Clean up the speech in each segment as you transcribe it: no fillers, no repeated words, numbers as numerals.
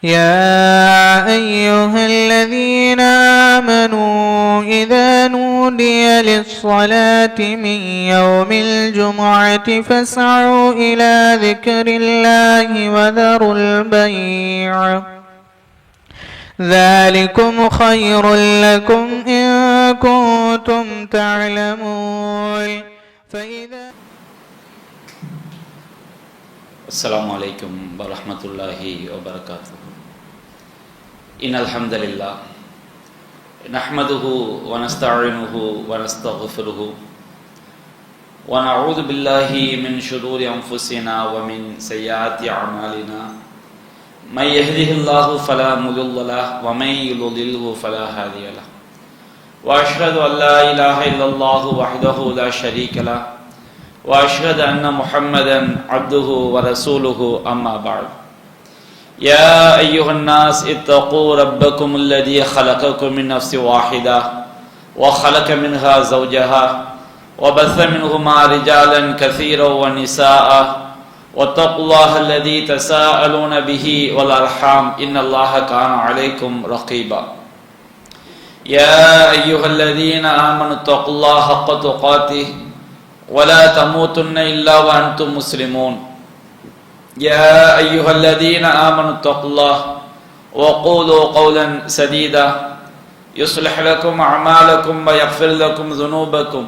يا أيها الذين آمنوا إذا نودي للصلاة من يوم الجمعة فاسعوا إلى ذكر الله وذروا البيع ذلكم خير لكم إن كنتم تعلمون. السلام عليكم ورحمة الله وبركاته. إن الحمد لله نحمده ونستعينه ونستغفره ونعوذ بالله من شرور أنفسنا ومن سيئات أعمالنا من يهده الله فلا مضل له ومن يضلله فلا هادي له وأشهد أن لا إله إلا الله وحده لا شريك له وأشهد أن محمدا عبده ورسوله أما بعد. يا أيها الناس اتقوا ربكم الذي خلقكم من نفس واحدة وخلق منها زوجها وبث منهما رجالا كثيرا ونساء واتقوا الله الذي تساءلون به والأرحام إن الله كان عليكم رقيبا. يا أيها الذين آمنوا اتقوا الله حق تقاته ولا تموتن إلا وأنتم مسلمون. يا أيها الذين آمنوا اتقوا الله وقولوا قولا سديدا يصلح لكم أعمالكم ويغفر لكم ذنوبكم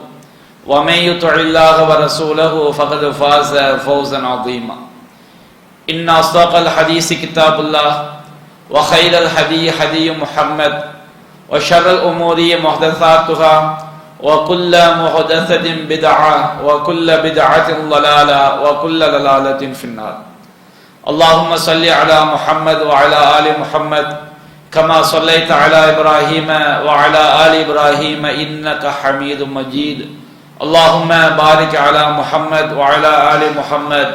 ومن يطع الله ورسوله فقد فاز فوزا عظيما. إن أصدق الحديث كتاب الله وخير الهدي هدي محمد وشر الأمور محدثاتها وكل محدثة بدعة وكل بدعة ضلالة وكل ضلالة في النار. اللهم صل على محمد وعلى آل محمد كما صليت على إبراهيم وعلى آل إبراهيم إنك حميد مجيد. اللهم بارك على محمد وعلى آل محمد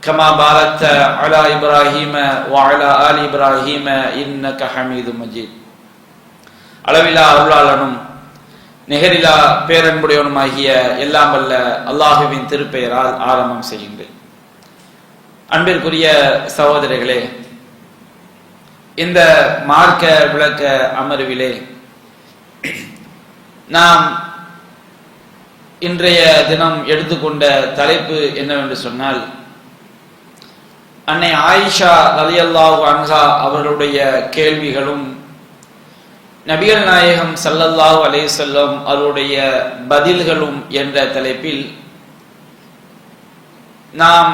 كما باركت على إبراهيم وعلى آل إبراهيم إنك حميد مجيد. அளவிலா அருளாளனும் நிகரிலா பேரன்புடையவனுமாகிய எல்லாம் வல்ல அல்லாஹுவின் திருப்பெயரால் ஆரம்பம் செய்கின்றேன். அன்பிற்குரிய சகோதரர்களே, இந்த மார்க்க விளக்க அமர்விலே நாம் இன்றைய தினம் எடுத்துக்கொண்ட தலைப்பு என்னவென்று சொன்னால், அன்னை ஆயிஷா ரலியல்லாஹு அன்ஹா அவர்களுடைய கேள்விகளும் நபிகள் நாயகம் ஸல்லல்லாஹு அலைஹி வஸல்லம் அவருடைய பதில்களும் என்ற தலைப்பில் நாம்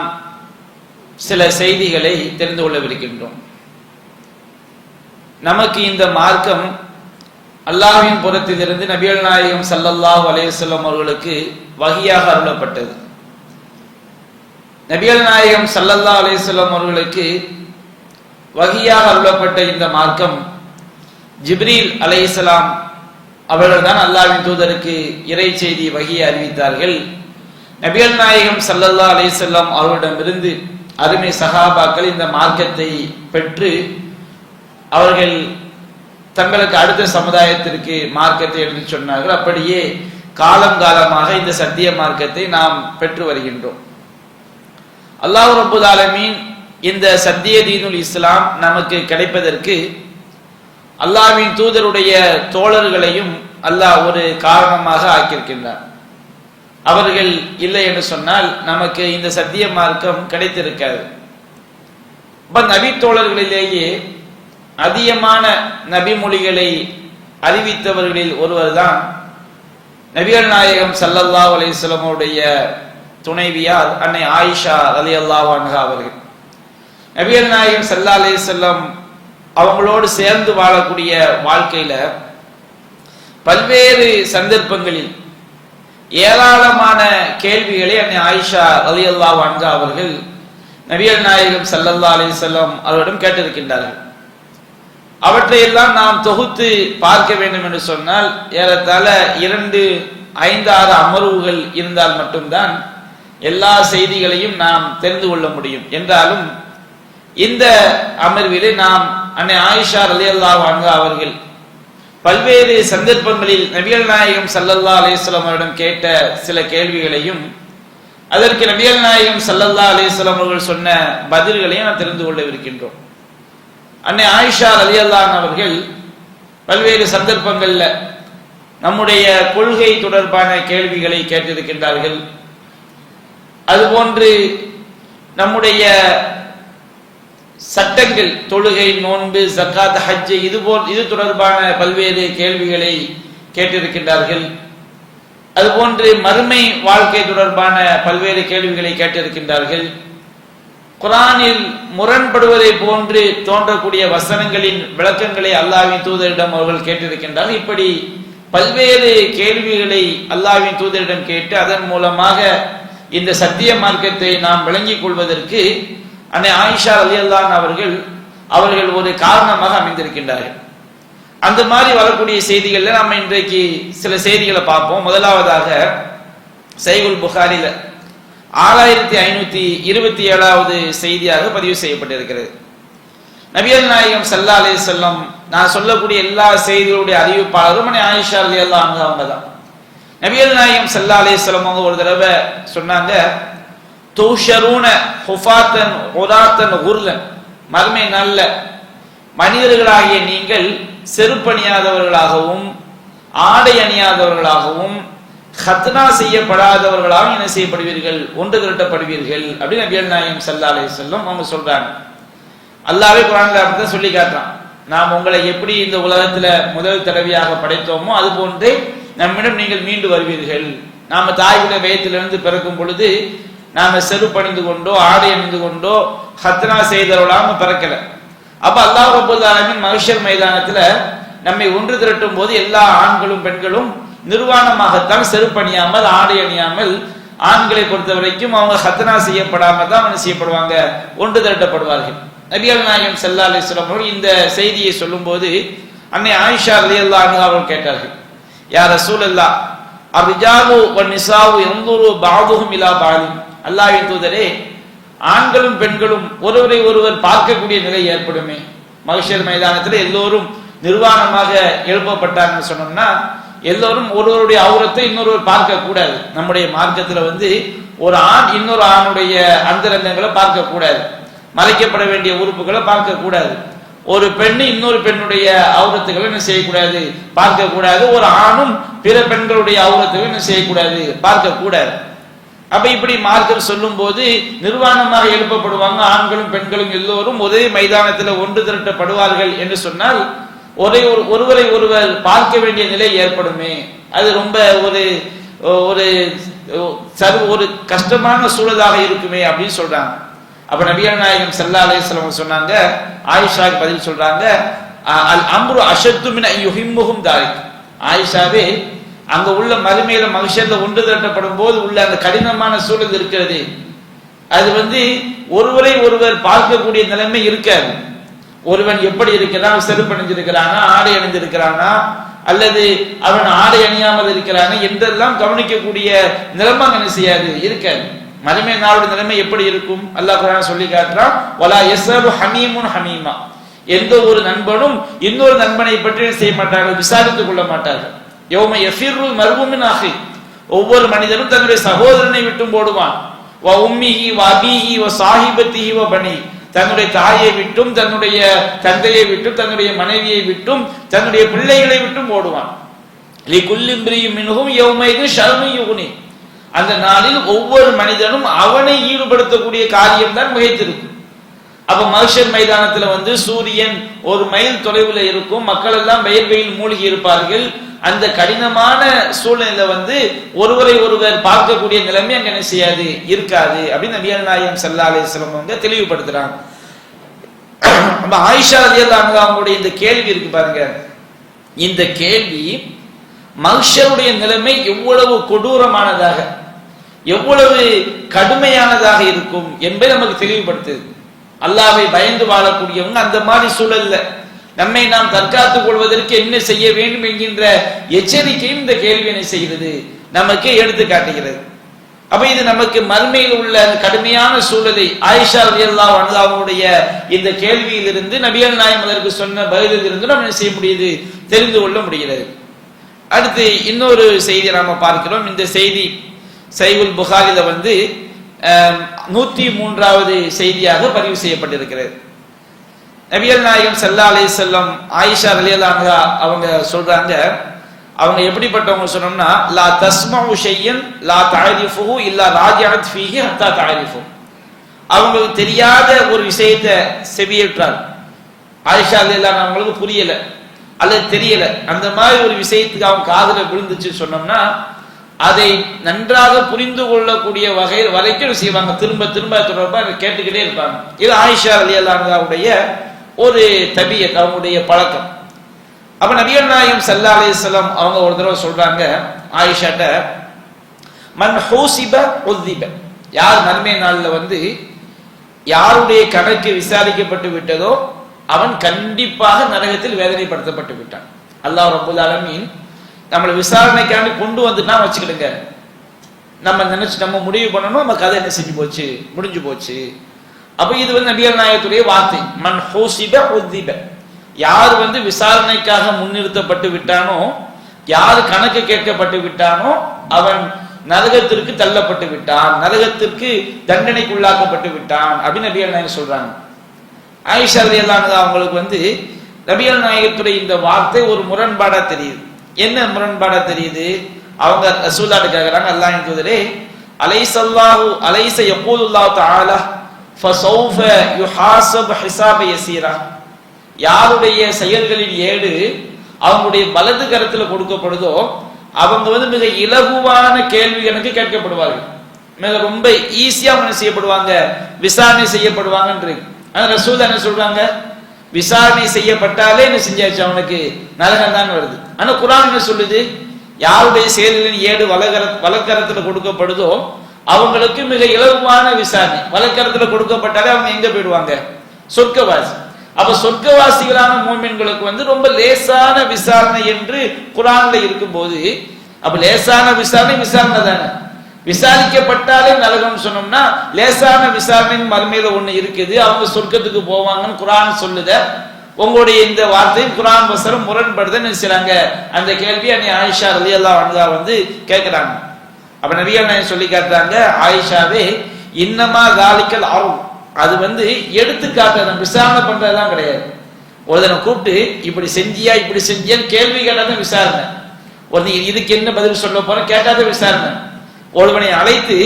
சில செய்திகளை தெரிந்து கொள்ளவிருக்கின்றோம். நமக்கு இந்த மார்க்கம் அல்லாஹ்வின் புறத்திலிருந்து நபிகள் நாயகம் ஸல்லல்லாஹு அலைஹி வஸல்லம் அவர்களுக்கு வஹியாக அருளப்பட்டது. நபிகள் நாயகம் ஸல்லல்லாஹு அலைஹி வஸல்லம் அவர்களுக்கு வஹியாக அருளப்பட்ட இந்த மார்க்கம் ஜிப்ரீல் அலைஹிஸ்ஸலாம் அவர்கள் தான் அல்லாஹ்வின் தூதருக்கு இறை செய்தி வஹியை அறிவித்தார்கள். நபிகள் நாயகம் ஸல்லல்லாஹு அலைஹி வஸல்லம் அவர்களிடமிருந்து அருமை சஹாபாக்கள் இந்த மார்க்கத்தை பெற்று அவர்கள் தங்களுக்கு அடுத்த சமுதாயத்திற்கு மார்க்கத்தை எடுத்து சொன்னார்கள். அப்படியே காலம் காலமாக இந்த சத்திய மார்க்கத்தை நாம் பெற்று வருகின்றோம். அல்லாஹ் ரப்பல் ஆலமீன் இந்த சத்திய தீனுல் இஸ்லாம் நமக்கு கிடைப்பதற்கு அல்லாஹ்வின் தூதருடைய தோழர்களையும் அல்லாஹ் ஒரு காரணமாக ஆக்கியிருக்கின்றார். அவர்கள் இல்லை என்று சொன்னால் நமக்கு இந்த சத்திய மார்க்கம் கிடைத்திருக்காது. நபி தோழர்களிலேயே அதிகமான நபி மொழிகளை அறிவித்தவர்களில் ஒருவர் தான் நபிகள் நாயகம் ஸல்லல்லாஹு அலைஹி வஸல்லம் உடைய துணைவியார் அன்னை ஆயிஷா ரலியல்லாஹு அன்ஹா அவர்கள். நபிகள் நாயகம் ஸல்லல்லாஹு அலைஹி வஸல்லம் அவங்களோடு சேர்ந்து வாழக்கூடிய வாழ்க்கையில பல்வேறு சந்தர்ப்பங்களில் ஏராளமான கேள்விகளை அன்னை ஆயிஷா ரலியல்லாஹு அன்ஹா அவர்கள் நபிகள் நாயகம் ஸல்லல்லாஹு அலைஹி வஸல்லம் அவரிடம் கேட்டிருக்கின்றார்கள். அவற்றையெல்லாம் நாம் தொகுத்து பார்க்க வேண்டும் என்று சொன்னால் ஏறத்தாழ 2-5-6 அமர்வுகள் இருந்தால் மட்டும்தான் எல்லா செய்திகளையும் நாம் தெரிந்து கொள்ள முடியும். என்றாலும் இந்த அமர்விலே நாம் அன்னை ஆயிஷா ரலியல்லாஹு அன்ஹா அவர்கள் பல்வேறு சந்தர்ப்பங்களில் நபிகள் நாயகம் ஸல்லல்லாஹு அலைஹி வஸல்லம் அவரிடம் கேட்ட சில கேள்விகளையும் அதற்கு நபிகள் நாயகம் ஸல்லல்லாஹு அலைஹி வஸல்லம் அவர்கள் சொன்ன பதில்களையும் நாம் தெரிந்து கொள்ளவிருக்கின்றோம். அன்னை ஆயிஷா ரலியல்லாஹு அவர்கள் பல்வேறு சந்தர்ப்பங்கள்ல நம்முடைய கொள்கை தொடர்பான கேள்விகளை கேட்டிருக்கின்றார்கள். அதுபோன்று நம்முடைய சட்டங்கள், தொழுகை, நோன்பு, ஜக்காத், ஹஜ் இது தொடர்பான பல்வேறு கேள்விகளை கேட்டிருக்கின்றார்கள். அதுபோன்று மறுமை வாழ்க்கை தொடர்பான பல்வேறு கேள்விகளை கேட்டிருக்கின்றார்கள். குர்ஆனில் முரண்படுவதை போன்று தோன்றக்கூடிய வசனங்களின் விளக்கங்களை அல்லாஹ்வின் தூதரிடம் அவர்கள் கேட்டிருக்கின்றார்கள். இப்படி பல்வேறு கேள்விகளை அல்லாஹ்வின் தூதரிடம் கேட்டு அதன் மூலமாக இந்த சத்திய மார்க்கத்தை நாம் விளங்கிக் கொள்வதற்கு அன்னை ஆயிஷா ரலியல்லாஹு அவர்கள் ஒரு காரணமாக அமைந்திருக்கின்றார்கள். அந்த மாதிரி வரக்கூடிய செய்திகள்ல நம்ம இன்றைக்கு சில செய்திகளை பார்ப்போம். முதலாவதாக சஹீஹுல் புகாரில 6527வது செய்தியாக பதிவு செய்யப்பட்டிருக்கிறது. நபிகள் நாயகம் ஸல்லல்லாஹு அலைஹி வஸல்லம், நான் சொல்லக்கூடிய எல்லா செய்திகளுடைய அறிவிப்பாளரும் அன்னை ஆயிஷா ரலியல்லாஹு அன்ஹா அவங்க தான். நபிகள் நாயகம் ஸல்லல்லாஹு அலைஹி வஸல்லம் அவங்க ஒரு தடவை சொன்னாங்க, துஷரூன ஹுஃபாத்தன் உராத்தன் குர்லன், மறுமை நாள்ல மனிதர்களாகிய நீங்கள் செருப்பணியாதவர்களாகவும் ஆடை அணியாதவர்களாகவும் ஹத்னா செய்யப்படாதவர்களாகவும் என்ன செய்யப்படுவீர்கள், ஒன்று திரட்டப்படுவீர்கள் அப்படின்னு நபிகள் நாயகம் ஸல்லல்லாஹு அலைஹி வஸல்லம் அவங்க சொல்றாங்க. அல்லாஹ்வே குர்ஆன்ல அப்படிதான் சொல்லி காட்டுறான், நாம் உங்களை எப்படி இந்த உலகத்துல முதல் தடவையாக படைத்தோமோ அது போன்று நம்மிடம் நீங்கள் மீண்டு வருவீர்கள். நாம தாயுடைய வயிற்றிலிருந்து பிறக்கும் பொழுது நாம செருப்பணிந்து கொண்டோ ஆடை அணிந்து கொண்டோ ஹத்னா செய்தவர்களாக பிறக்கல. அப்ப அல்லாஹ் ரப்பல் ஆலமீன் மஹ்ஷர் மைதானத்துல நம்மை ஒன்று திரட்டும் போது எல்லா ஆண்களும் பெண்களும் நிர்வாணமாகத்தான், செருப்பணியாமல் ஆடை அணியாமல், ஆண்களை பொறுத்த வரைக்கும் அவங்க ஹத்னா செய்யப்படாம தான் என்ன செய்யப்படுவாங்க, ஒன்று திரட்டப்படுவார்கள். நபிகள் நாயகம் ஸல்லல்லாஹு அலைஹி வஸல்லம் அவர்கள் இந்த செய்தியை சொல்லும் போது அன்னை ஆயிஷா ரலியல்லாஹு அன்ஹா அவர்கள் கேட்டார்கள், யா ரசூலல்லாஹ், அர்ரிஜாலு வன்னிசாஉ யன்துரு பஅதுஹும் இலா பஅதின், அல்லாஹ்வின் தூதரே, ஆண்களும் பெண்களும் ஒருவரை ஒருவர் பார்க்கக்கூடிய நிலை ஏற்படுமே. மஹ்ஷர் மைதானத்தில் எல்லோரும் நிர்வாணமாக எழுப்பப்பட்டாங்கன்னு சொன்னோம்னா எல்லோரும் ஒருவருடைய அவுரத்தை இன்னொருவர் பார்க்க கூடாது. நம்முடைய மார்க்கத்துல ஒரு ஆண் இன்னொரு ஆணுடைய அந்தரங்கங்களை பார்க்க கூடாது, மறைக்கப்பட வேண்டிய உறுப்புகளை பார்க்க கூடாது. ஒரு பெண்ணு இன்னொரு பெண்ணுடைய அவுரத்துகளை என்ன செய்யக்கூடாது, பார்க்க கூடாது. ஒரு ஆணும் பிற பெண்களுடைய அவுரத்துகளை என்ன செய்யக்கூடாது, பார்க்க கூடாது. அப்ப இப்படி மார்க்கம் சொல்லும் போது நிர்வாணமாக எழுப்பப்படுவாங்க, ஆண்களும் பெண்களும் எல்லோரும் ஒரே மைதானத்தில் ஒன்று திரட்டப்படுவார்கள் என்று சொன்னால் ஒருவரை ஒருவர் பார்க்க வேண்டிய நிலை ஏற்படுமே. அது ரொம்ப ஒரு கஷ்டமான சூழலாக இருக்குமே அப்படின்னு சொல்றாங்க. அப்ப நபிகள் நாயகம் ஸல்லல்லாஹு அலைஹி வஸல்லம் சொன்னாங்க, ஆயிஷாக்கு பதில் சொல்றாங்க, அல் அம்ரு அஷத்து மின் யுஹிம்முஹும் தாலிக், ஆயிஷாவே, அங்க உள்ள மறுமையில மஹ்ஷர்ல ஒன்று திரட்டப்படும் போது உள்ள அந்த கடினமான சூழல் இருக்கிறது, அது ஒருவரை ஒருவர் பார்க்கக்கூடிய நிலைமை இருக்காது. ஒருவன் எப்படி இருக்கிறான், செருப்பு அணிஞ்சிருக்கிறானா, ஆடை அணிந்திருக்கிறானா, அல்லது அவன் ஆடை அணியாமல் இருக்கிறானா என்றெல்லாம் கவனிக்கக்கூடிய நிலைமை என்ன செய்யாது, இருக்காது. மறுமை நாளுடைய நிலைமை எப்படி இருக்கும், அல்லாஹ் குர்ஆன் சொல்லி காட்டுறான், வலா யஸரு ஹமீமுன் ஹமீமா, எந்த ஒரு நண்பனும் இன்னொரு நண்பனை பற்றி செய்ய மாட்டார்கள், விசாரித்துக் கொள்ள மாட்டார்கள். யௌம யஃபிருல் மர்உ மின் அஹி, ஒவ்வொரு மனிதனும் தன்னுடைய சகோதரனை விட்டு ஓடுவான். வ உம்மிஹி வ அபீஹி வ ஸாஹிபத்திஹி வ பனி, தன்னுடைய தாயை விட்டும் தன்னுடைய தந்தையை விட்டும் தன்னுடைய மனைவியை விட்டும் தன்னுடைய பிள்ளைகளை விட்டும் ஓடுவான். லிகுல்லி இம்ரிஇம் மின்ஹும் யௌமைதின் ஷஅனுன் யுக்னி, அந்த நாளில் ஒவ்வொரு மனிதனும் அவனை ஈடுபடுத்தக்கூடிய காரியம் தான் மிகைத்திருக்கும். அப்ப மஹ்ஷர் மைதானத்துல சூரியன் ஒரு மைல் தொலைவில் இருக்கும், மக்கள் எல்லாம் வெயில் மூழ்கி இருப்பார்கள். அந்த கடினமான சூழ்நிலையில ஒருவரை ஒருவர் பார்க்கக்கூடிய நிலைமை அங்க என்ன செய்யாது, இருக்காது அப்படின்னு நபிகள் நாயகம் ஸல்லல்லாஹு அலைஹி வஸல்லம் தெளிவுபடுத்துறாங்க. நம்ம ஆயிஷா ரலியல்லாஹு அன்ஹா அவங்களுடைய இந்த கேள்வி இருக்கு பாருங்க, இந்த கேள்வி மஹ்ஷருடைய நிலைமை எவ்வளவு கொடூரமானதாக எவ்வளவு கடுமையானதாக இருக்கும் என்பதை நமக்கு தெளிவுபடுத்துது. அல்லாஹ்வை பயந்து வாழக்கூடியவங்க அந்த மாதிரி சூழல்ல நம்மை நாம் தற்காத்துக் கொள்வதற்கு என்ன செய்ய வேண்டும் என்கின்ற எச்சரிக்கையும் இந்த கேள்வி என்ன செய்கிறது, நமக்கு எடுத்து காட்டுகிறது. அப்ப இது நமக்கு மறுமையில் உள்ள கடுமையான சூழலை ஆயிஷா ரலியல்லாஹு அன்ஹா அவங்களுடைய இந்த கேள்வியிலிருந்து நபிகள் நாயகம் அதற்கு சொன்ன பதிலிலிருந்து நம்ம என்ன செய்ய முடியுது, தெரிந்து கொள்ள முடிகிறது. அடுத்து இன்னொரு செய்தி நாம பார்க்கிறோம். இந்த செய்தி சஹீஹுல் புகாரில 103வது செய்தியாக பதிவு செய்யப்பட்டிருக்கிறது. நபிகள் நாயகம் ஸல்லல்லாஹு அலைஹி வஸல்லம் ஆயிஷா ரலியல்லாஹு அன்ஹா அவங்க சொல்றாங்க, அவங்க எப்படிப்பட்டவங்க சொன்னோம்னா, லா தஸ்மஉ ஷையன் லா தஅரிஃபுஹு இல்லா ராஜிஅத் ஃபீஹி ஹத்தா தஅரிஃபு. அவங்களுக்கு தெரியாத ஒரு விஷயத்தை செவியேற்றார். ஆயிஷா ரலியல்லாஹு அன்ஹா அவங்களுக்கு புரியல அல்லது தெரியல, அந்த மாதிரி ஒரு விஷயத்துக்கு அவங்க காதுல விழுந்துச்சு சொன்னோம்னா அதை நன்றாக புரிந்து கொள்ளக்கூடிய வரைக்கும் செய்வாங்க, திரும்ப திரும்ப தொடர்பாக கேட்டுக்கிட்டே இருப்பாங்க. இது ஆயிஷா ரலியல்லாஹு அன்ஹாவுடைய ஒரு தபியத், அவங்களுடைய பழக்கம். அப்ப நபிகள் நாயகம் ஸல்லல்லாஹு அலைஹி வஸல்லம் அவங்க ஒரு தடவை சொல்றாங்க ஆயிஷாட்ட, மன் ஹூசிப உذிப, யார் மறுமை நாள்ல யாருடைய கணக்கு விசாரிக்கப்பட்டு விட்டதோ அவன் கண்டிப்பாக நரகத்தில் வேதனைப்படுத்தப்பட்டு விட்டான். அல்லாஹ் ரப்பல் ஆலமீன் நம்மளை விசாரணைக்காண்டி கொண்டு வந்துட்டா வச்சுக்கிடுங்க, நம்ம நினைச்சு நம்ம முடிவு பண்ணணும், நம்ம கதை என்ன செஞ்சு போச்சு, முடிஞ்சு போச்சு. அப்ப இது நபிகள் நாயகத்துடைய வார்த்தை, மன் ஹூசிப உذிப, யார் விசாரணைக்காக முன்னிறுத்தப்பட்டு விட்டானோ, யார் கணக்கு கேட்கப்பட்டு விட்டானோ அவன் நரகத்திற்கு தள்ளப்பட்டு விட்டான், நரகத்திற்கு தண்டனைக்குள்ளாக்கப்பட்டு விட்டான் அப்படின்னு நபிகள் நாயகம் சொல்றாங்க. ஆயிஷா ரலியல்லாஹு அன்ஹா அவங்களுக்கு நபிகள் நாயகத்துடைய இந்த வார்த்தை ஒரு முரண்பாடா தெரியுது. என்ன முரண்பாடா தெரியுது? அவங்க ரசூலுல்லாஹ் கேக்குறாங்க, அல்லாஹ்வின் தூதரே, அலைஸ யகூலுல்லாஹு தஆலா ஃபஸௌஃப யுஹாஸப் ஹிஸாப யஸீரா, யாருடைய செயல்களின் ஏடு அவங்களுடைய வலது கரத்துல கொடுக்கப்படுதோ அவங்க மிக இலகுவான கேள்வி எனக்கு கேட்கப்படுவார்கள், மிக ரொம்ப ஈஸியா செய்யப்படுவாங்க, விசாரணை செய்யப்படுவாங்கன்றது. ஆனா ரசூல் என்ன சொல்றாங்க, விசாரணை செய்யப்பட்டாலே என்ன செஞ்சாச்சு, அவனுக்கு நரகம் தான் வருது. ஆனா குர்ஆன் என்ன சொல்லுது, யாருடைய செயல்களின் ஏடு வலக்கரத்துல கொடுக்கப்படுதோ அவங்களுக்கு மிக இலகுவான விசாரணை, வலக்கரத்துல கொடுக்கப்பட்டாலே அவங்க எங்க போயிடுவாங்க, சொர்க்கவாசி. அப்ப சொர்க்கவாசிகளான மூமின்களுக்கு ரொம்ப லேசான விசாரணை என்று குர்ஆன்ல இருக்கும்போது, அப்ப லேசான விசாரணை தானே, விசாரிக்கப்பட்டாலே நரகம் சொன்னோம்னா லேசான விசாரணை மறுமையில ஒண்ணு இருக்குது, அவங்க சொர்க்கத்துக்கு போவாங்கன்னு குர்ஆன் சொல்லுத. உங்களுடைய இந்த வார்த்தை குர்ஆன் வசனம் முரண்படுதுன்னு செய்றாங்க. அந்த கேள்வி ஆயிஷா ரலியல்லாஹு அன்ஹா கேட்கிறாங்க. அப்ப நபிகள் நாயகம் சொல்லி காட்டுறாங்க, ஆயிஷாவே இன்னமா தாலிக்கல் அருள், அது எடுத்துக்காட்டு, விசாரணை பண்றதெல்லாம் கிடையாது. ஒருத்தனை கூப்பிட்டு இப்படி செஞ்சியா இப்படி செஞ்சியான்னு கேள்வி கேட்டாதான் விசாரணை. ஒரு இதுக்கு என்ன பதில் சொல்ல போற கேட்டாதான் விசாரணை. ஒருவனை அழைத்து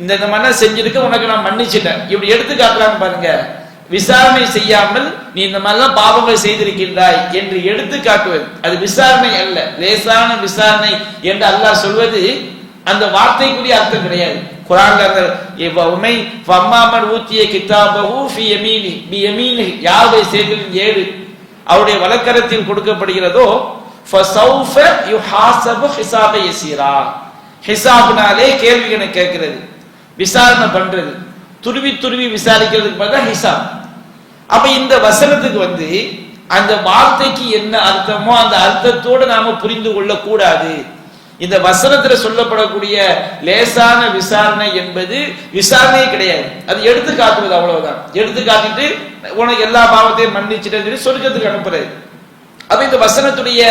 இந்த மன்ன செஞ்சிருக்க, உனக்கு நான் மன்னிச்சிட்டேன், இப்படி எடுத்து காட்டுறாங்க பாருங்க. விசாரணை செய்யாமல் நீ இந்த மாதிரிலாம் பாவங்கள் செய்திருக்கின்றாய் என்று எடுத்து காட்டுவது அது விசாரணை அல்ல. லேசான விசாரணை என்று அல்லாஹ் சொல்வது அந்த வார்த்தைக்குரிய அர்த்தம் கிடையாது. குர்ஆன்ல உமை ஃபம்மாமன் ஊத்திய கிதாபஹு ஃபி யமீனி பி யமீனி, யாருடைய செயல்களின் ஏடு அவருடைய வலக்கரத்தில் கொடுக்கப்படுகிறதோ ஃபஸௌஃப யுஹாஸபு ஹிஸாப யஸீரா, ஹிசாப்னாலே கேள்விகளை கேட்கிறது, விசாரணை பண்றது, துருவி துருவி விசாரிக்கிறதுக்கு பார்த்தா ஹிசாப். அப்ப இந்த வசனத்துக்கு அந்த வார்த்தைக்கு என்ன அர்த்தமோ அந்த அர்த்தத்தோடு நாம புரிந்து கொள்ள கூடாது. இந்த வசனத்துல சொல்லப்படக்கூடிய லேசான விசாரணை என்பது விசாரணையே கிடையாது, அது எடுத்து காட்டுவது, அவ்வளவுதான். எடுத்து காட்டிட்டு உனக்கு எல்லா பாவத்தையும் மன்னிச்சுட்டு சொல்லி சொர்க்கத்துக்கு அனுப்புறது. அப்ப இந்த வசனத்துடைய